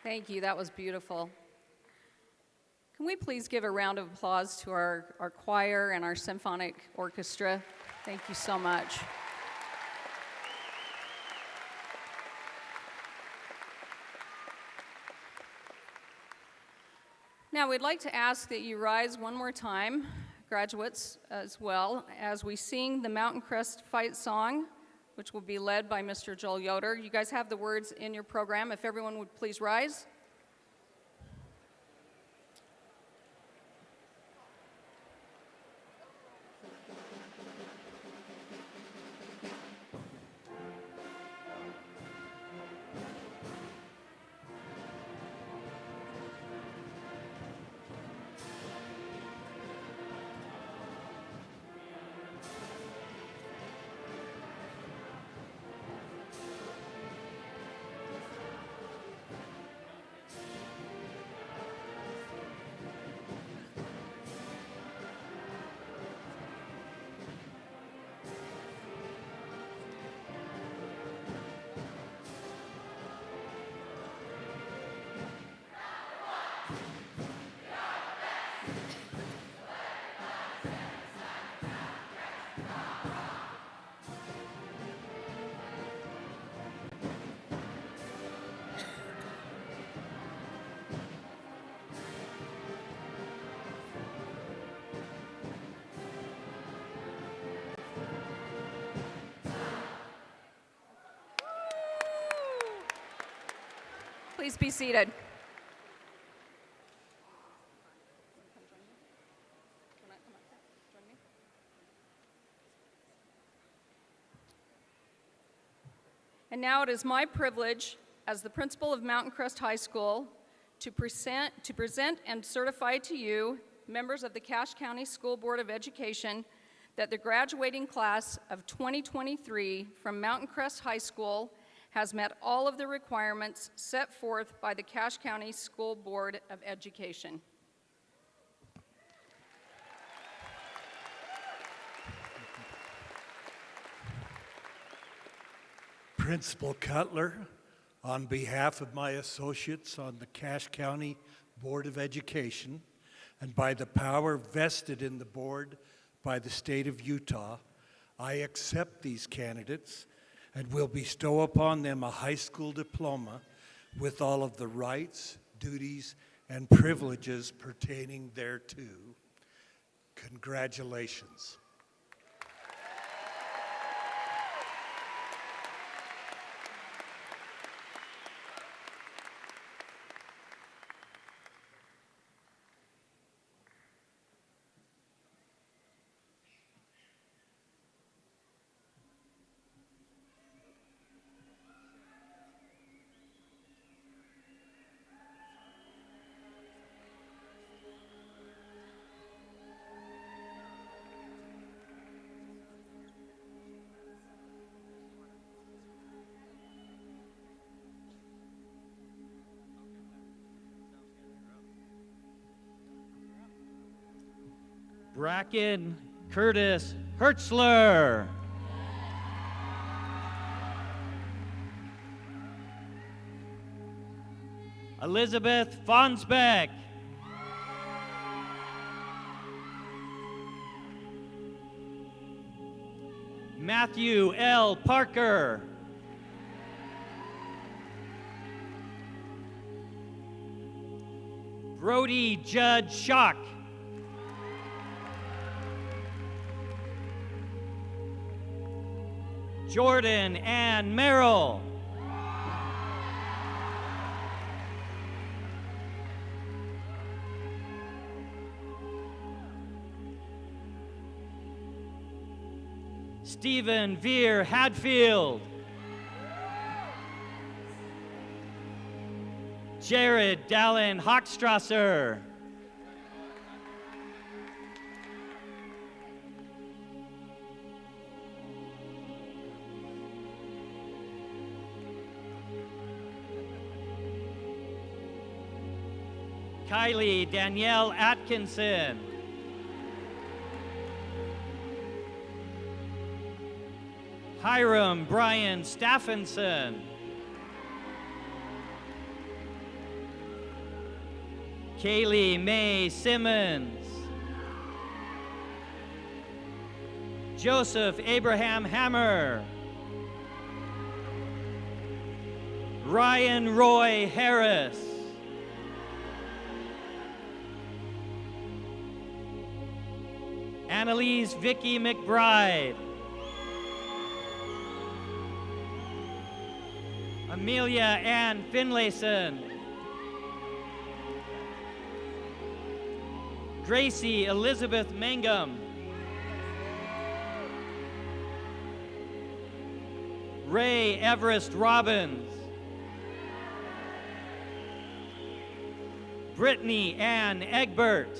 Thank you. That was beautiful. Can we please give a round of applause to our choir and our symphonic orchestra? Thank you so much. Now, we'd like to ask that you rise one more time, graduates as well, as we sing the Mountain Crest Fight Song, which will be led by Mr. Joel Yoder. You guys have the words in your program. If everyone would please rise. Please be seated. And now it is my privilege as the principal of Mountain Crest High School to present and certify to you, members of the Cache County School Board of Education, that the graduating class of 2023 from Mountain Crest High School has met all of the requirements set forth by the Cache County School Board of Education. Principal Cutler, on behalf of my associates on the Cache County Board of Education, and by the power vested in the board by the state of Utah, I accept these candidates and will bestow upon them a high school diploma with all of the rights, duties, and privileges pertaining thereto. Congratulations. Bracken Curtis Hertzler. Elizabeth Fonsbeck. Matthew L. Parker. Brody Judd Schock. Jordan Ann Merrill. Stephen Veer Hadfield. Jared Dallin Hochstrasser. Kylie Danielle Atkinson. Hiram Brian Staffenson. Kaylee Mae Simmons. Joseph Abraham Hammer. Ryan Roy Harris. Annalise Vicky McBride. Amelia Ann Finlayson. Gracie Elizabeth Mangum. Ray Everest Robbins. Brittany Ann Egbert.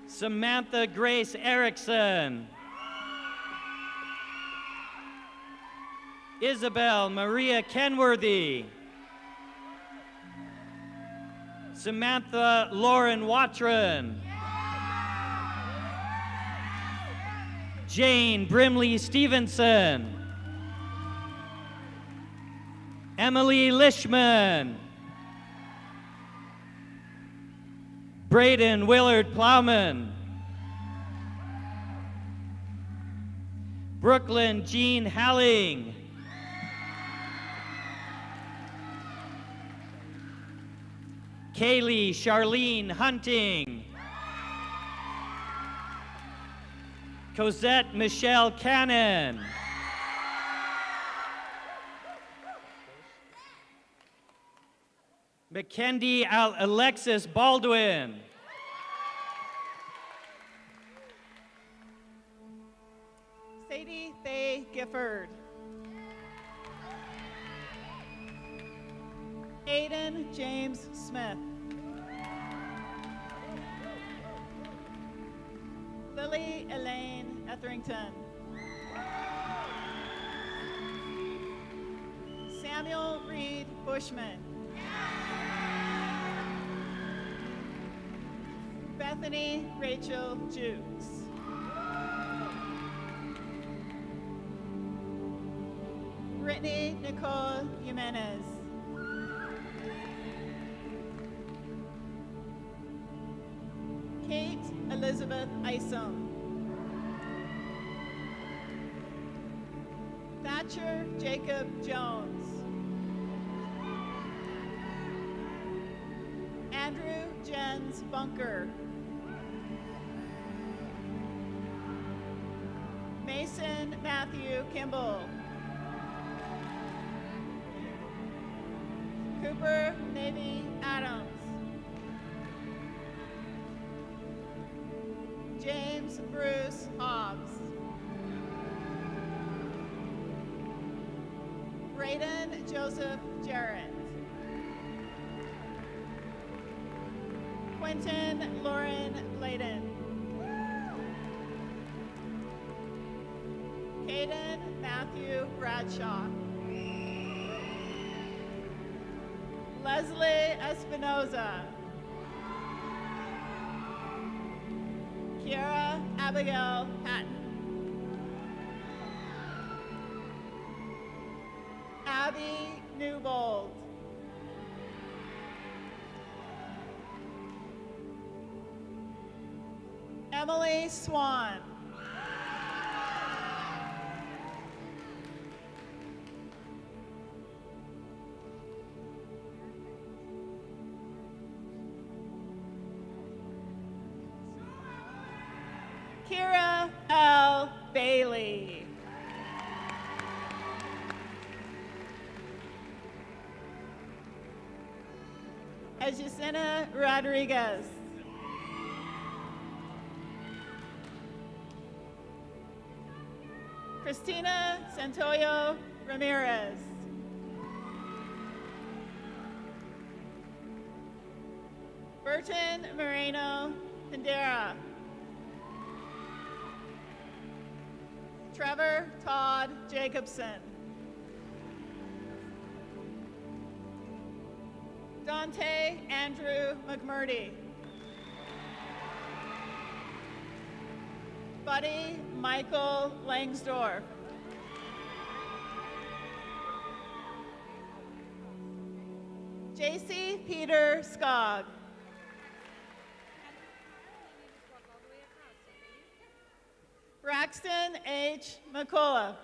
Samantha Grace Erickson. Isabel Maria Kenworthy. Samantha Lauren Watron. Jane Brimley Stevenson. Emily Lishman. Braden Willard Plowman. Brooklyn Jean Halling. Kaylee Charlene Hunting. Cosette Michelle Cannon. Mackendy Alexis Baldwin. Sadie Faye Gifford. Aiden James Smith. Lily Elaine Etherington. Samuel Reed Bushman. Bethany Rachel Jukes. Brittany Nicole Jimenez. Kate Elizabeth Isom. Thatcher Jacob Jones. Andrew Jens Bunker. Mason Matthew Kimball. Cooper Navy Adams. James Bruce Hobbs. Braden Joseph Jarrett. Quentin Lauren Layden. Caden Matthew Bradshaw. Leslie Espinoza. Kiara Abigail Patton. Abby Newbold. Emily Swan. Kira L. Bailey. Azucena Rodriguez. Christina Santoyo Ramirez. Burton Moreno Pandera. Trevor Todd Jacobson. Dante Andrew McMurdy. Buddy Michael Langsdorf. JC Peter Skog. Braxton H. McCullough.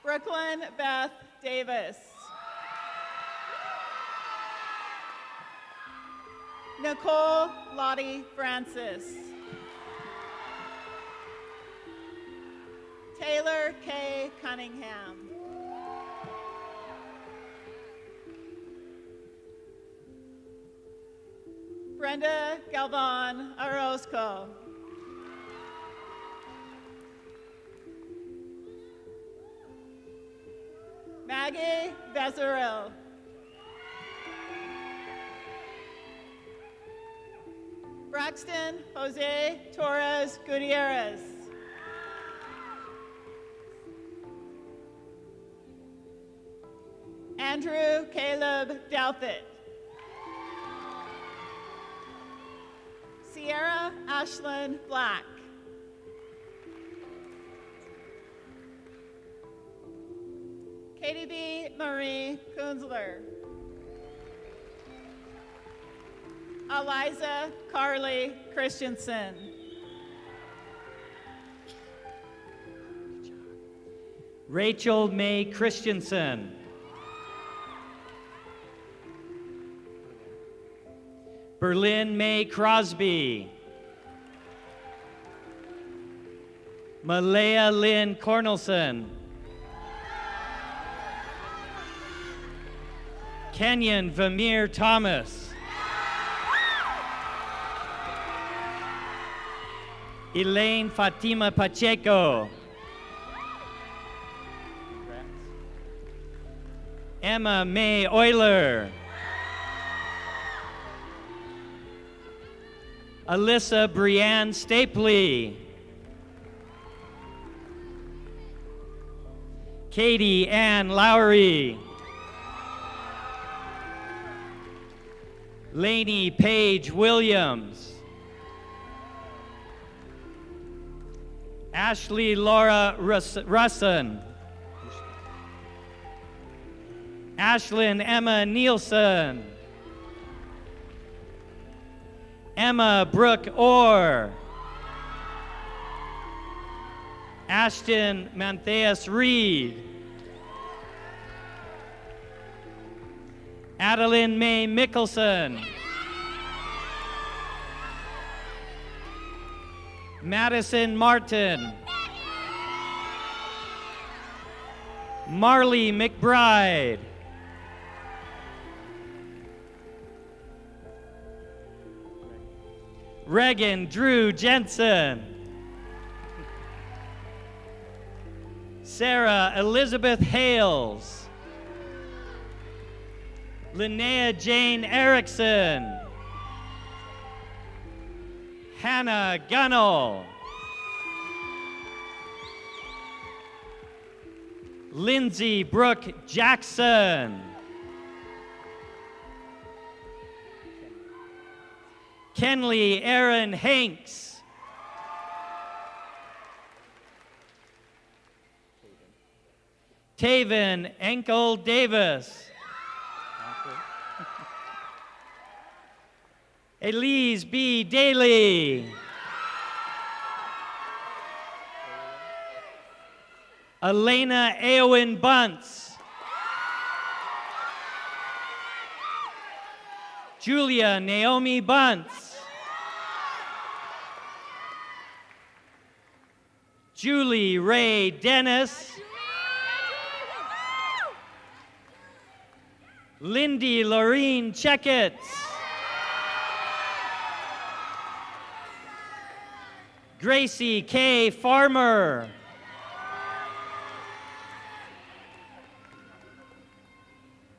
Brooklyn Beth Davis. Nicole Lottie Francis. Taylor K. Cunningham. Brenda Galvan Orozco. Maggie Bezeril. Braxton Jose Torres Gutierrez. Andrew Caleb Douthit. Sierra Ashlyn Black. Katie B. Marie Kunzler. Eliza Carly Christensen. Rachel May Christensen. Berlin May Crosby. Malaya Lynn Cornelson. Kenyon Vamir Thomas. Elaine Fatima Pacheco. Emma May Euler. Alyssa Brianne Stapley. Katie Ann Lowry. Lainey Paige Williams. Ashley Laura Russon. Ashlyn Emma Nielsen. Emma Brooke Orr. Ashton Mantheus Reed. Adeline May Mickelson. Madison Martin. Marley McBride. Regan Drew Jensen. Sarah Elizabeth Hales. Linnea Jane Erickson. Hannah Gunnell. Lindsay Brooke Jackson. Kenley Aaron Hanks. Taven Enkel Davis. Elise B. Daly. Elena Eowyn Bunce. Julia Naomi Bunce. Julie Ray Dennis. Lindy Lorene Checketts. Gracie K. Farmer.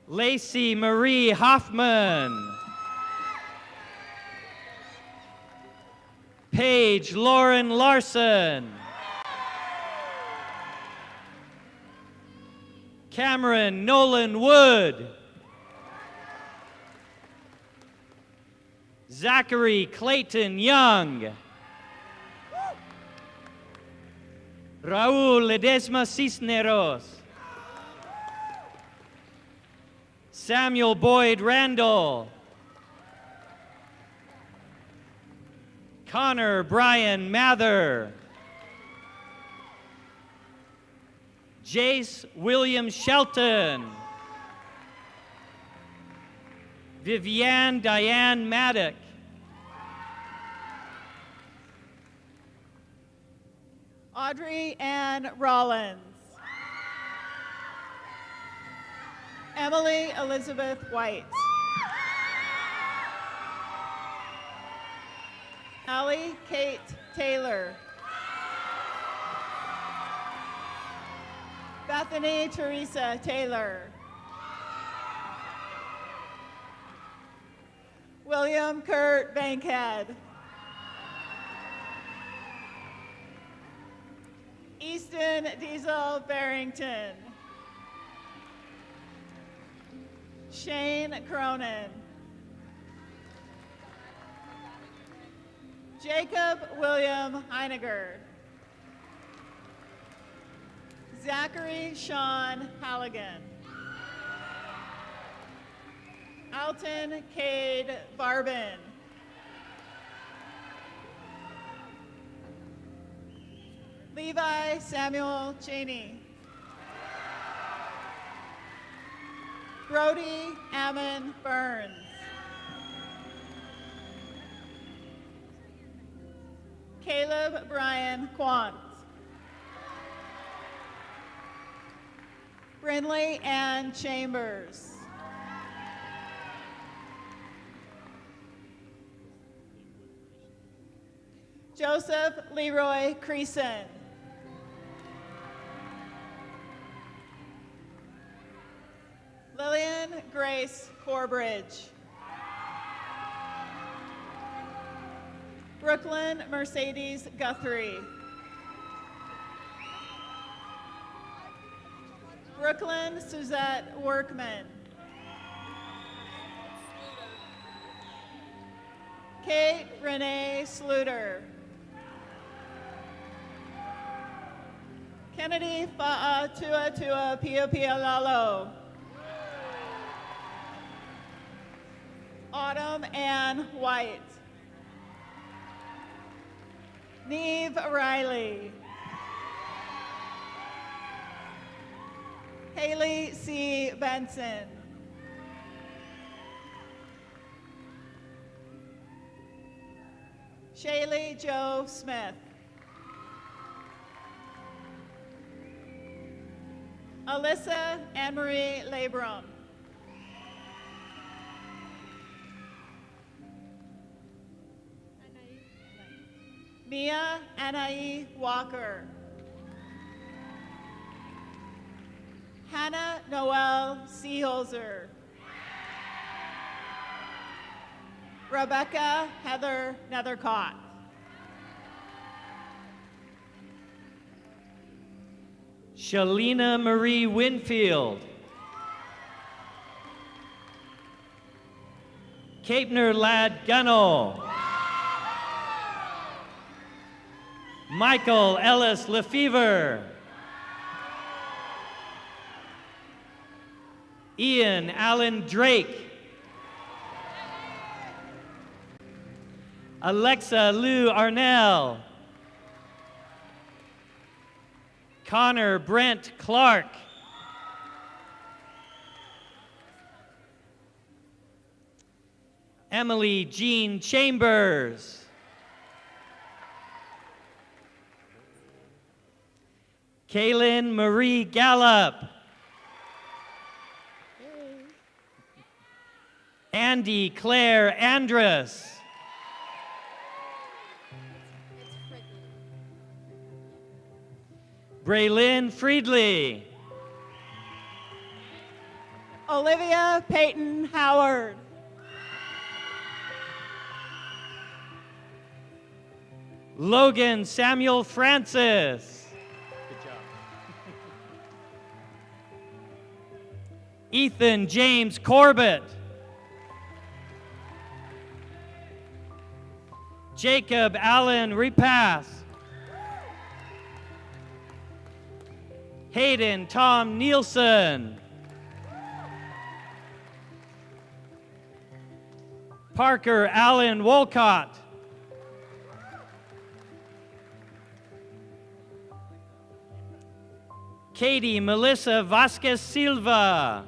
Lacey Marie Hoffman. Paige Lauren Larson. Cameron Nolan Wood. Zachary Clayton Young. Raul Ledesma Cisneros. Samuel Boyd Randall. Connor Brian Mather. Jace William Shelton. Viviane Diane Maddock. Audrey Ann Rollins. Emily Elizabeth White. Allie Kate Taylor. Bethany Teresa Taylor. William Kurt Bankhead. Easton Diesel Barrington. Shane Cronin. Jacob William Heiniger. Zachary Sean Halligan. Alton Cade Barbin. Levi Samuel Cheney. Brody Ammon Burns. Caleb Brian Quant. Brinley Ann Chambers. Joseph Leroy Creason. Lillian Grace Forbridge. Brooklyn Mercedes Guthrie. Brooklyn Suzette Workman. Kate Renee Sluter. Kennedy Fa'a Tua Tua Pia Pia Lalo. Autumn Ann White. Neve Riley. Haley C. Benson. Shaylee Joe Smith. Alyssa Anne-Marie Labrum. Mia Anai Walker. Hannah Noel Seeholzer. Rebecca Heather Nethercott. Shalina Marie Winfield. Capner Lad Gunnell. Michael Ellis Lefevre. Ian Allen Drake. Alexa Lou Arnell. Connor Brent Clark. Emily Jean Chambers. Kaylin Marie Gallup. Andy Claire Andrus. Braylyn Friedley. Olivia Peyton Howard. Logan Samuel Francis. Good job. Ethan James Corbett. Jacob Allen Repass. Hayden Tom Nielsen. Parker Allen Wolcott. Katie Melissa Vasquez Silva.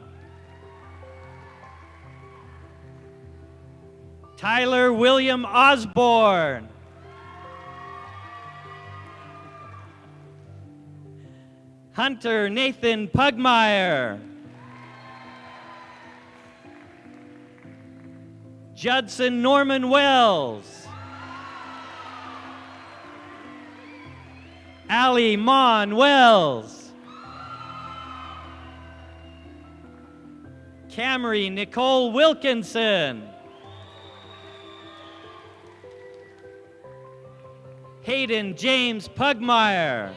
Tyler William Osborne. Hunter Nathan Pugmire. Judson Norman Wells. Allie Mon Wells. Camry Nicole Wilkinson. Hayden James Pugmire.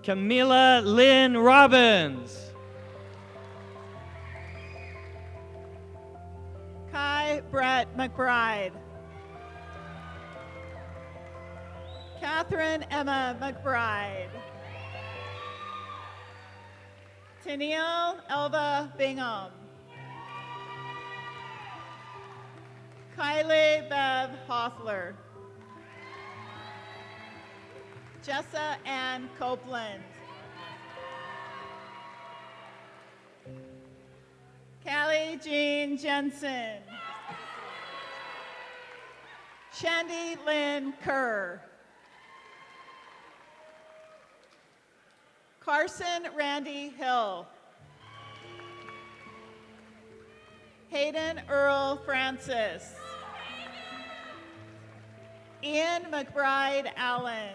Camila Lynn Robbins. Kai Brett McBride. Catherine Emma McBride. Tennille Elva Bingham. Kylie Bev Hoffler. Jessa Ann Copeland. Callie Jean Jensen. Shandy Lynn Kerr. Carson Randy Hill. Hayden Earl Francis. Ian McBride Allen.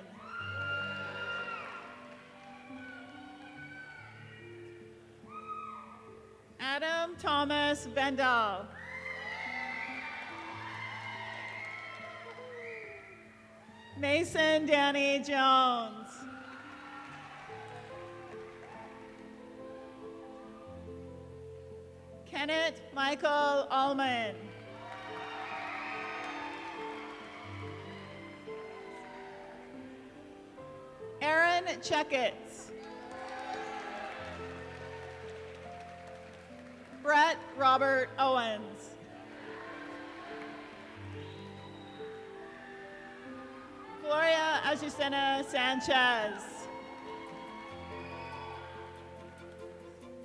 Adam Thomas Vendal. Mason Danny Jones. Kenneth Michael Allman. Aaron Checketts. Brett Robert Owens. Gloria Azucena Sanchez.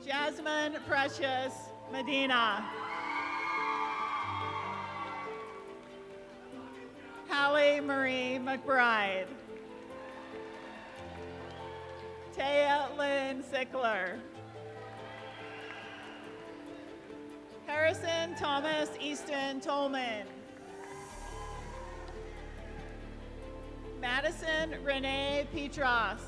Jasmine Precious Medina. Hallie Marie McBride. Taya Lynn Sickler. Harrison Thomas Easton Tolman. Madison Renee Petros.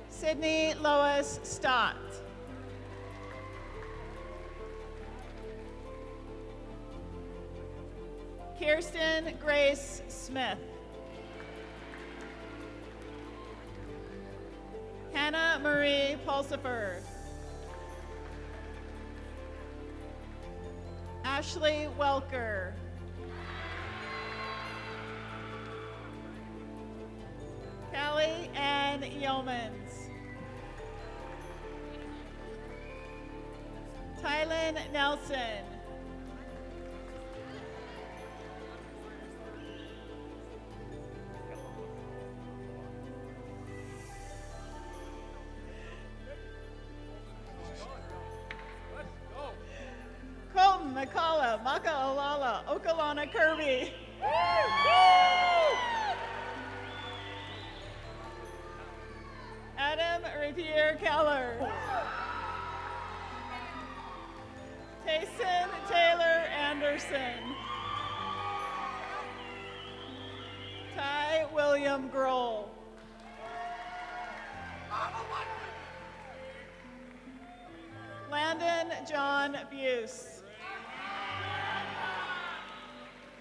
Sydney Lois Stott. Kirsten Grace Smith. Hannah Marie Pulsifer. Ashley Welker. Callie Ann Yeomans. Tylen Nelson. Colton McCullough, Maka'alala, Okalana Kirby. Adam Rapier Keller. Tayson Taylor Anderson. Ty William Grohl. Landon John Buse.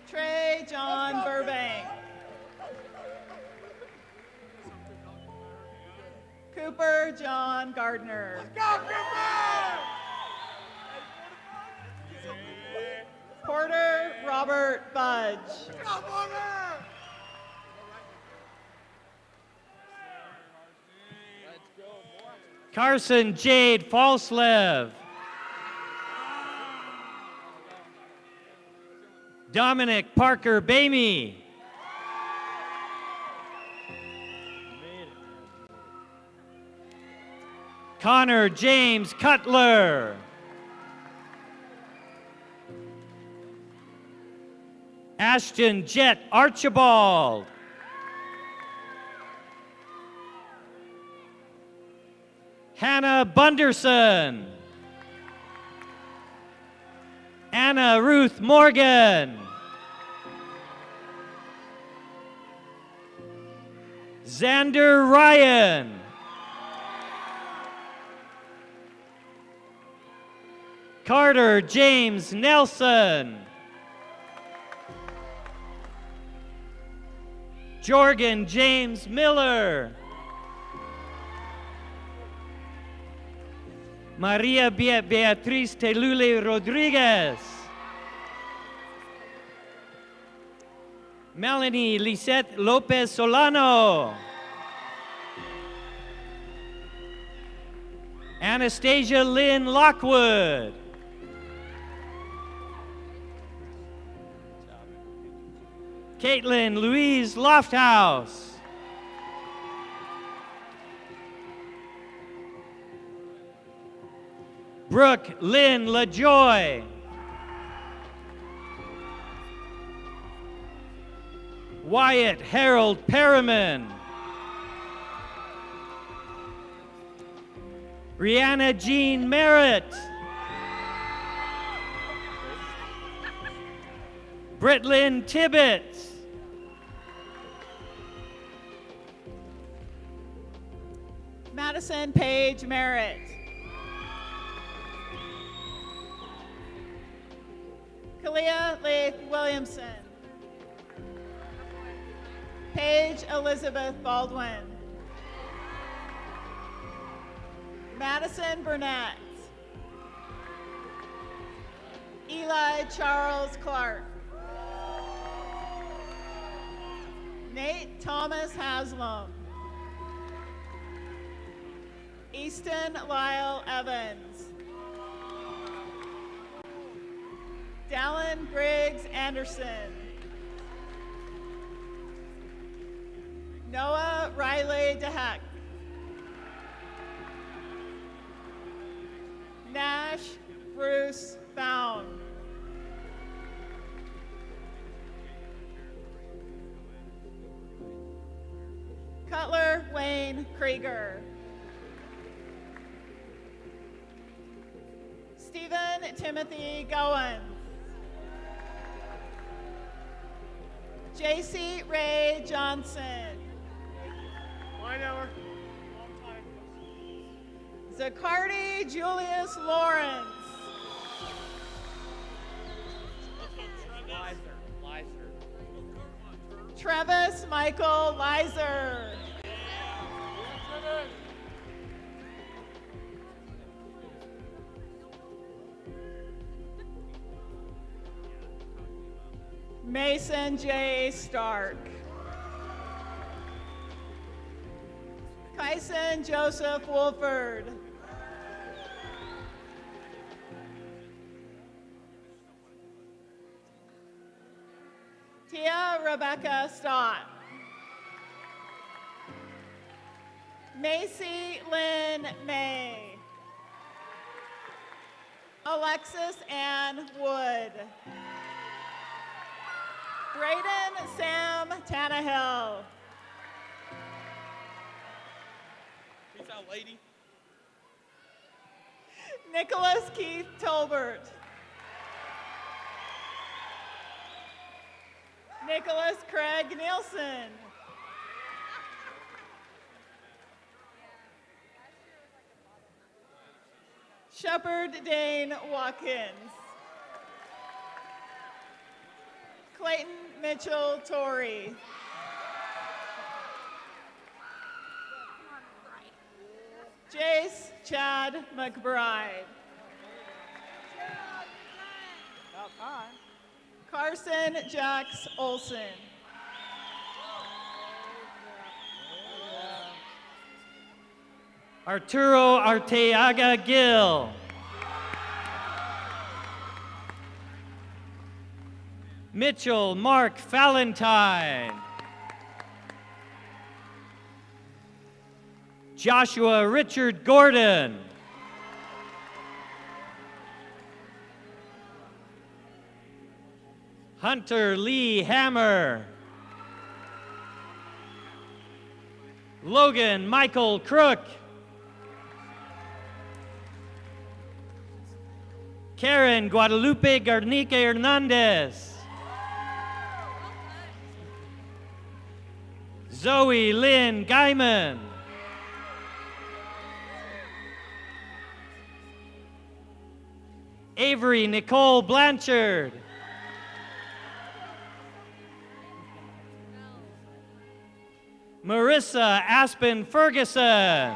Trey John Burbank. Cooper John Gardner. Let's go, Cooper! Porter Robert Budge. Let's go, Porter! Carson Jade Falslev. Dominic Parker Bamey. Connor James Cutler. Ashton Jet Archibald. Hannah Bunderson. Anna Ruth Morgan. Xander Ryan. Carter James Nelson. Jorgen James Miller. Maria Beatriz Telule Rodriguez. Melanie Lisette Lopez Solano. Anastasia Lynn Lockwood. Caitlin Louise Lofthouse. Brooke Lynn LaJoy. Wyatt Harold Perriman. Brianna Jean Merritt. Britlyn Tibbett. Madison Page Merritt. Kalia Leith Williamson. Paige Elizabeth Baldwin. Madison Burnett. Eli Charles Clark. Nate Thomas Haslam. Easton Lyle Evans. Dallin Briggs Anderson. Noah Riley DeHeck. Nash Bruce Bound. Cutler Wayne Krieger. Stephen Timothy Gowan. JC Ray Johnson. Zacardi Julius Lawrence. Travis Michael Lizer. Mason J. Stark. Kyson Joseph Wolford. Tia Rebecca Stott. Macy Lynn May. Alexis Ann Wood. Braden Sam Tannehill. Peace out, lady. Nicholas Keith Tolbert. Nicholas Craig Nielsen. Shepard Dane Watkins. Clayton Mitchell Torrey. Jace Chad McBride. Carson Jax Olson. Arturo Arteaga Gill. Mitchell Mark Valentine. Joshua Richard Gordon. Hunter Lee Hammer. Logan Michael Crook. Karen Guadalupe Garnica Hernandez. Zoe Lynn Guyman. Avery Nicole Blanchard. Marissa Aspen Ferguson.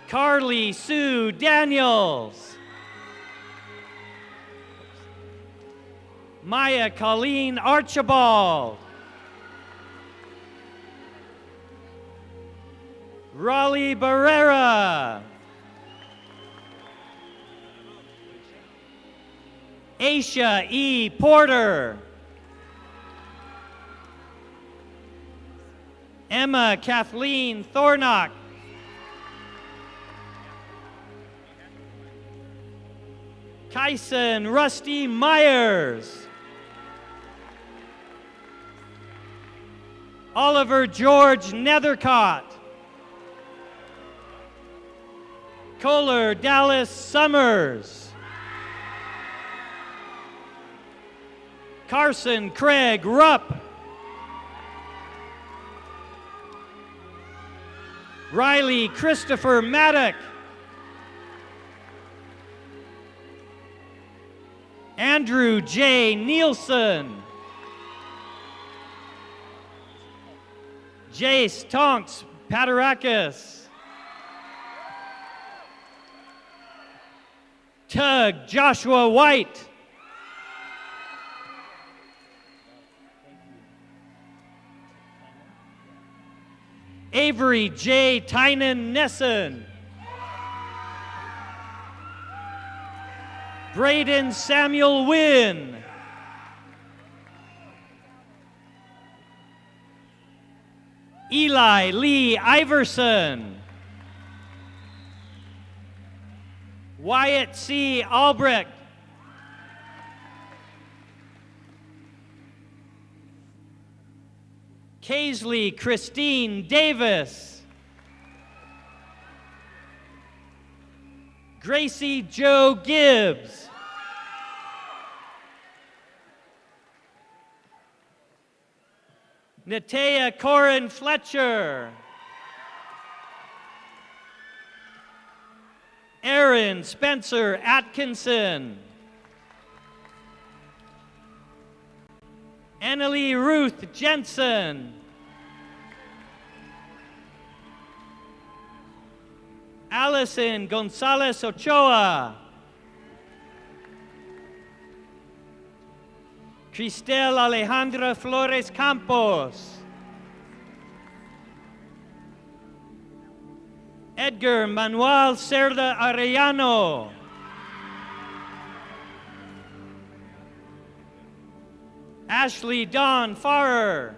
Carly Sue Daniels. Maya Colleen Archibald. Raleigh Barrera. Aisha E. Porter. Emma Kathleen Thornock. Kyson Rusty Myers. Oliver George Nethercott. Kohler Dallas Summers. Carson Craig Rupp. Riley Christopher Maddock. Andrew J. Nielsen. Jace Tonks Patarakis. Tug Joshua White. Avery J. Tynan Nessen. Braden Samuel Wynn. Eli Lee Iverson. Wyatt C. Albrecht. Kaisley Christine Davis. Gracie Joe Gibbs. Natea Corin Fletcher. Aaron Spencer Atkinson. Annalie Ruth Jensen. Allison Gonzalez Ochoa. Cristel Alejandra Flores Campos. Edgar Manuel Cerda Arellano. Ashley Dawn Farrer.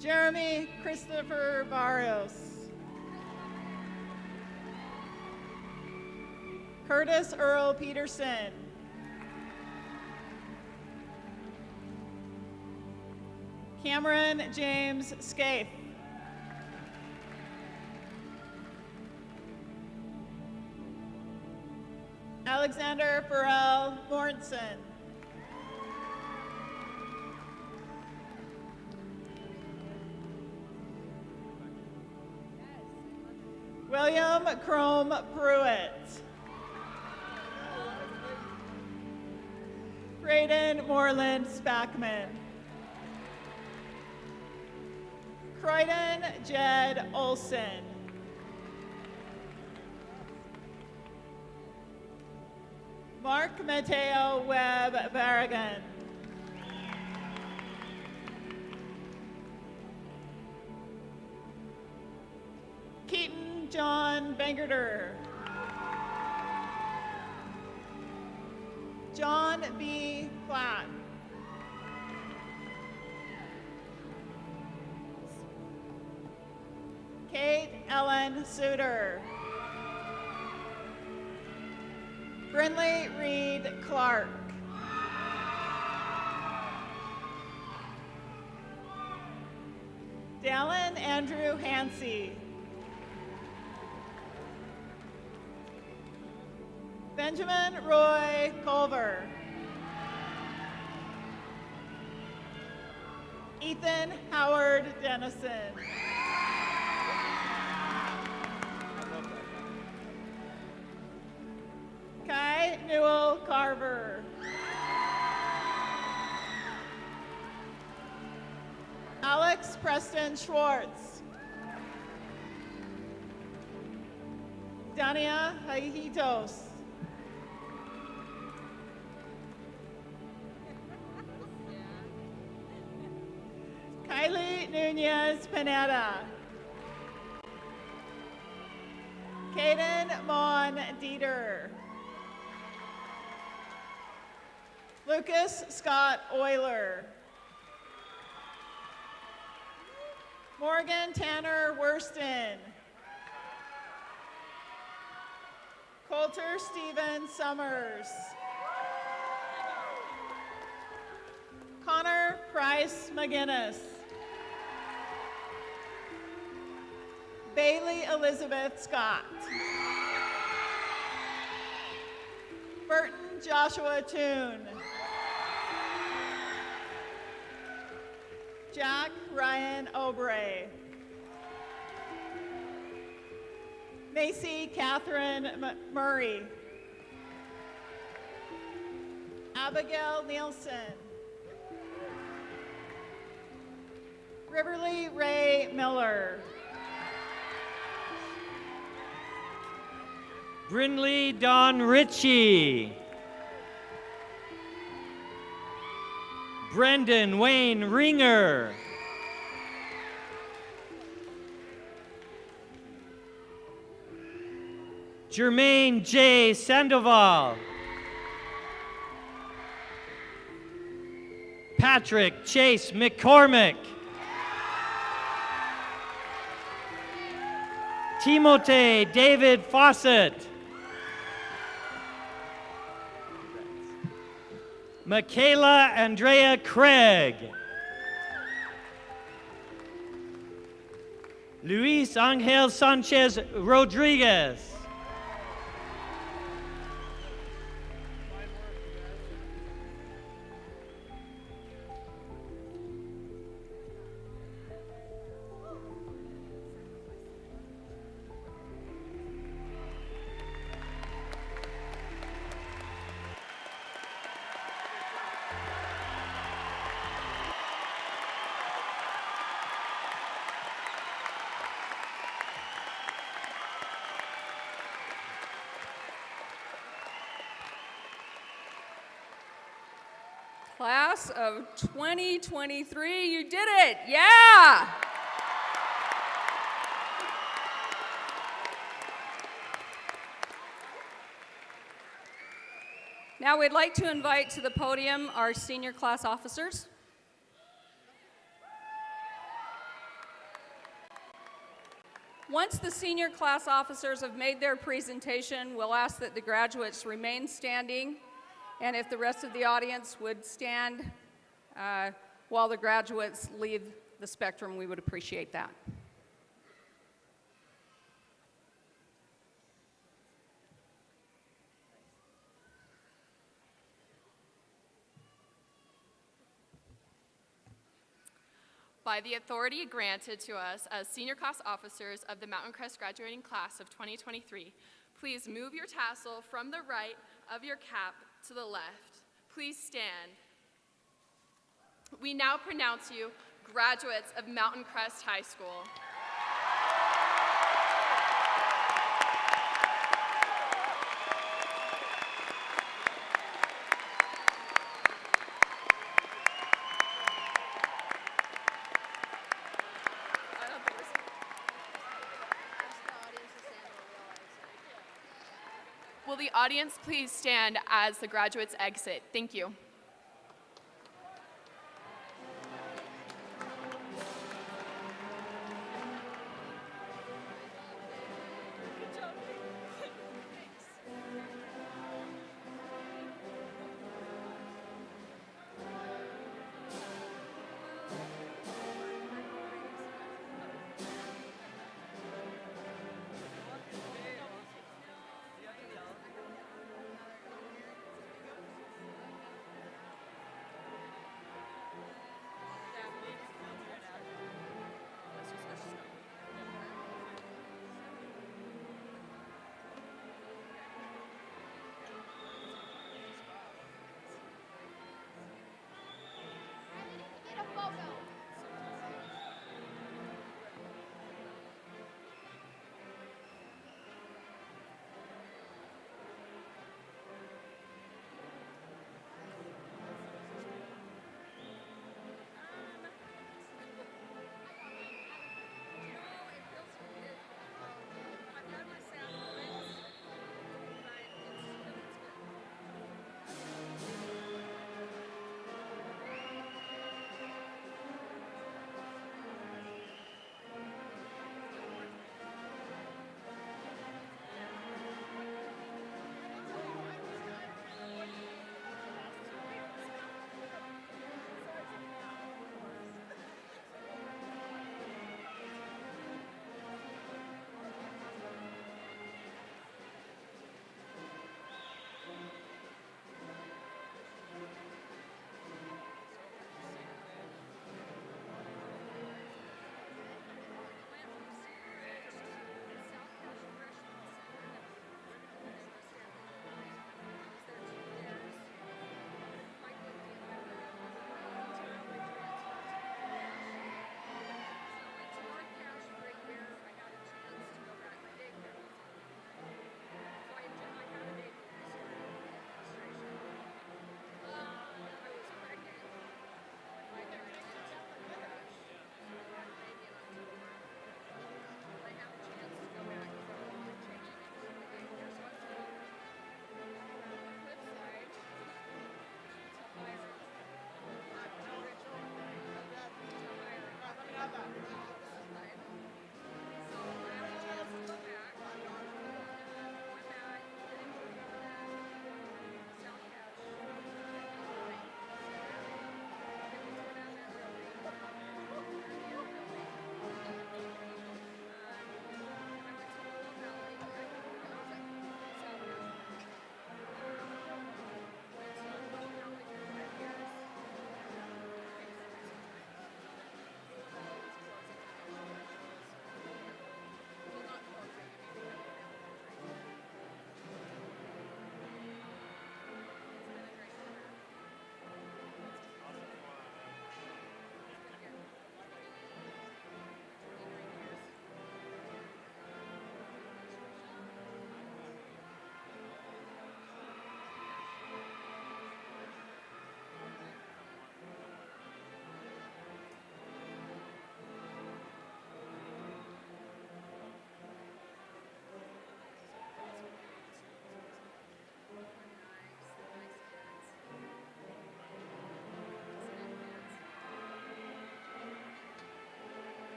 Jeremy Christopher Barrios. Curtis Earl Peterson. Cameron James Scaife. Alexander Farrell Mortensen. William Crome Pruitt. Braden Moreland Spackman. Croydon Jed Olson. Mark Mateo Webb Barragan. Keaton John Bangerter. John B. Platt. Kate Ellen Suter. Brinley Reed Clark. Dallin Andrew Hansey. Benjamin Roy Culver. Ethan Howard Dennison. Kai Newell Carver. Alex Preston Schwartz. Dania Haihitos. Kylie Nunez Pineda. Caden Mon Dieter. Lucas Scott Euler. Morgan Tanner Worston. Coulter Stephen Summers. Connor Price McGinnis. Bailey Elizabeth Scott. Burton Joshua Toon. Jack Ryan Obrey. Macy Catherine Murray. Abigail Nielsen. Riverly Ray Miller. Brinley Don Ritchie. Brendan Wayne Ringer. Jermaine J. Sandoval. Patrick Chase McCormick. Timothée David Fawcett. Michaela Andrea Craig. Luis Angel Sanchez Rodriguez. Class of 2023, you did it, yeah! Now we'd like to invite to the podium our senior class officers. Once the senior class officers have made their presentation, we'll ask that the graduates remain standing, and if the rest of the audience would stand while the graduates leave the spectrum, we would appreciate that. By the authority granted to us as senior class officers of the Mountain Crest graduating class of 2023, please move your tassel from the right of your cap to the left. Please stand. We now pronounce you graduates of Mountain Crest High School. Will the audience please stand as the graduates exit? Thank you.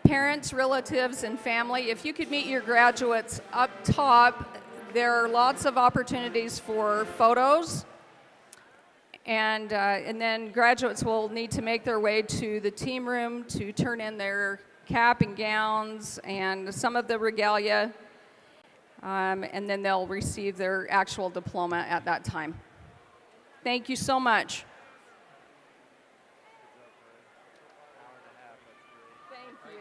Parents, relatives, and family, if you could meet your graduates up top, there are lots of opportunities for photos. And then graduates will need to make their way to the team room to turn in their cap and gowns and some of the regalia, and then they'll receive their actual diploma at that time. Thank you so much. Thank you.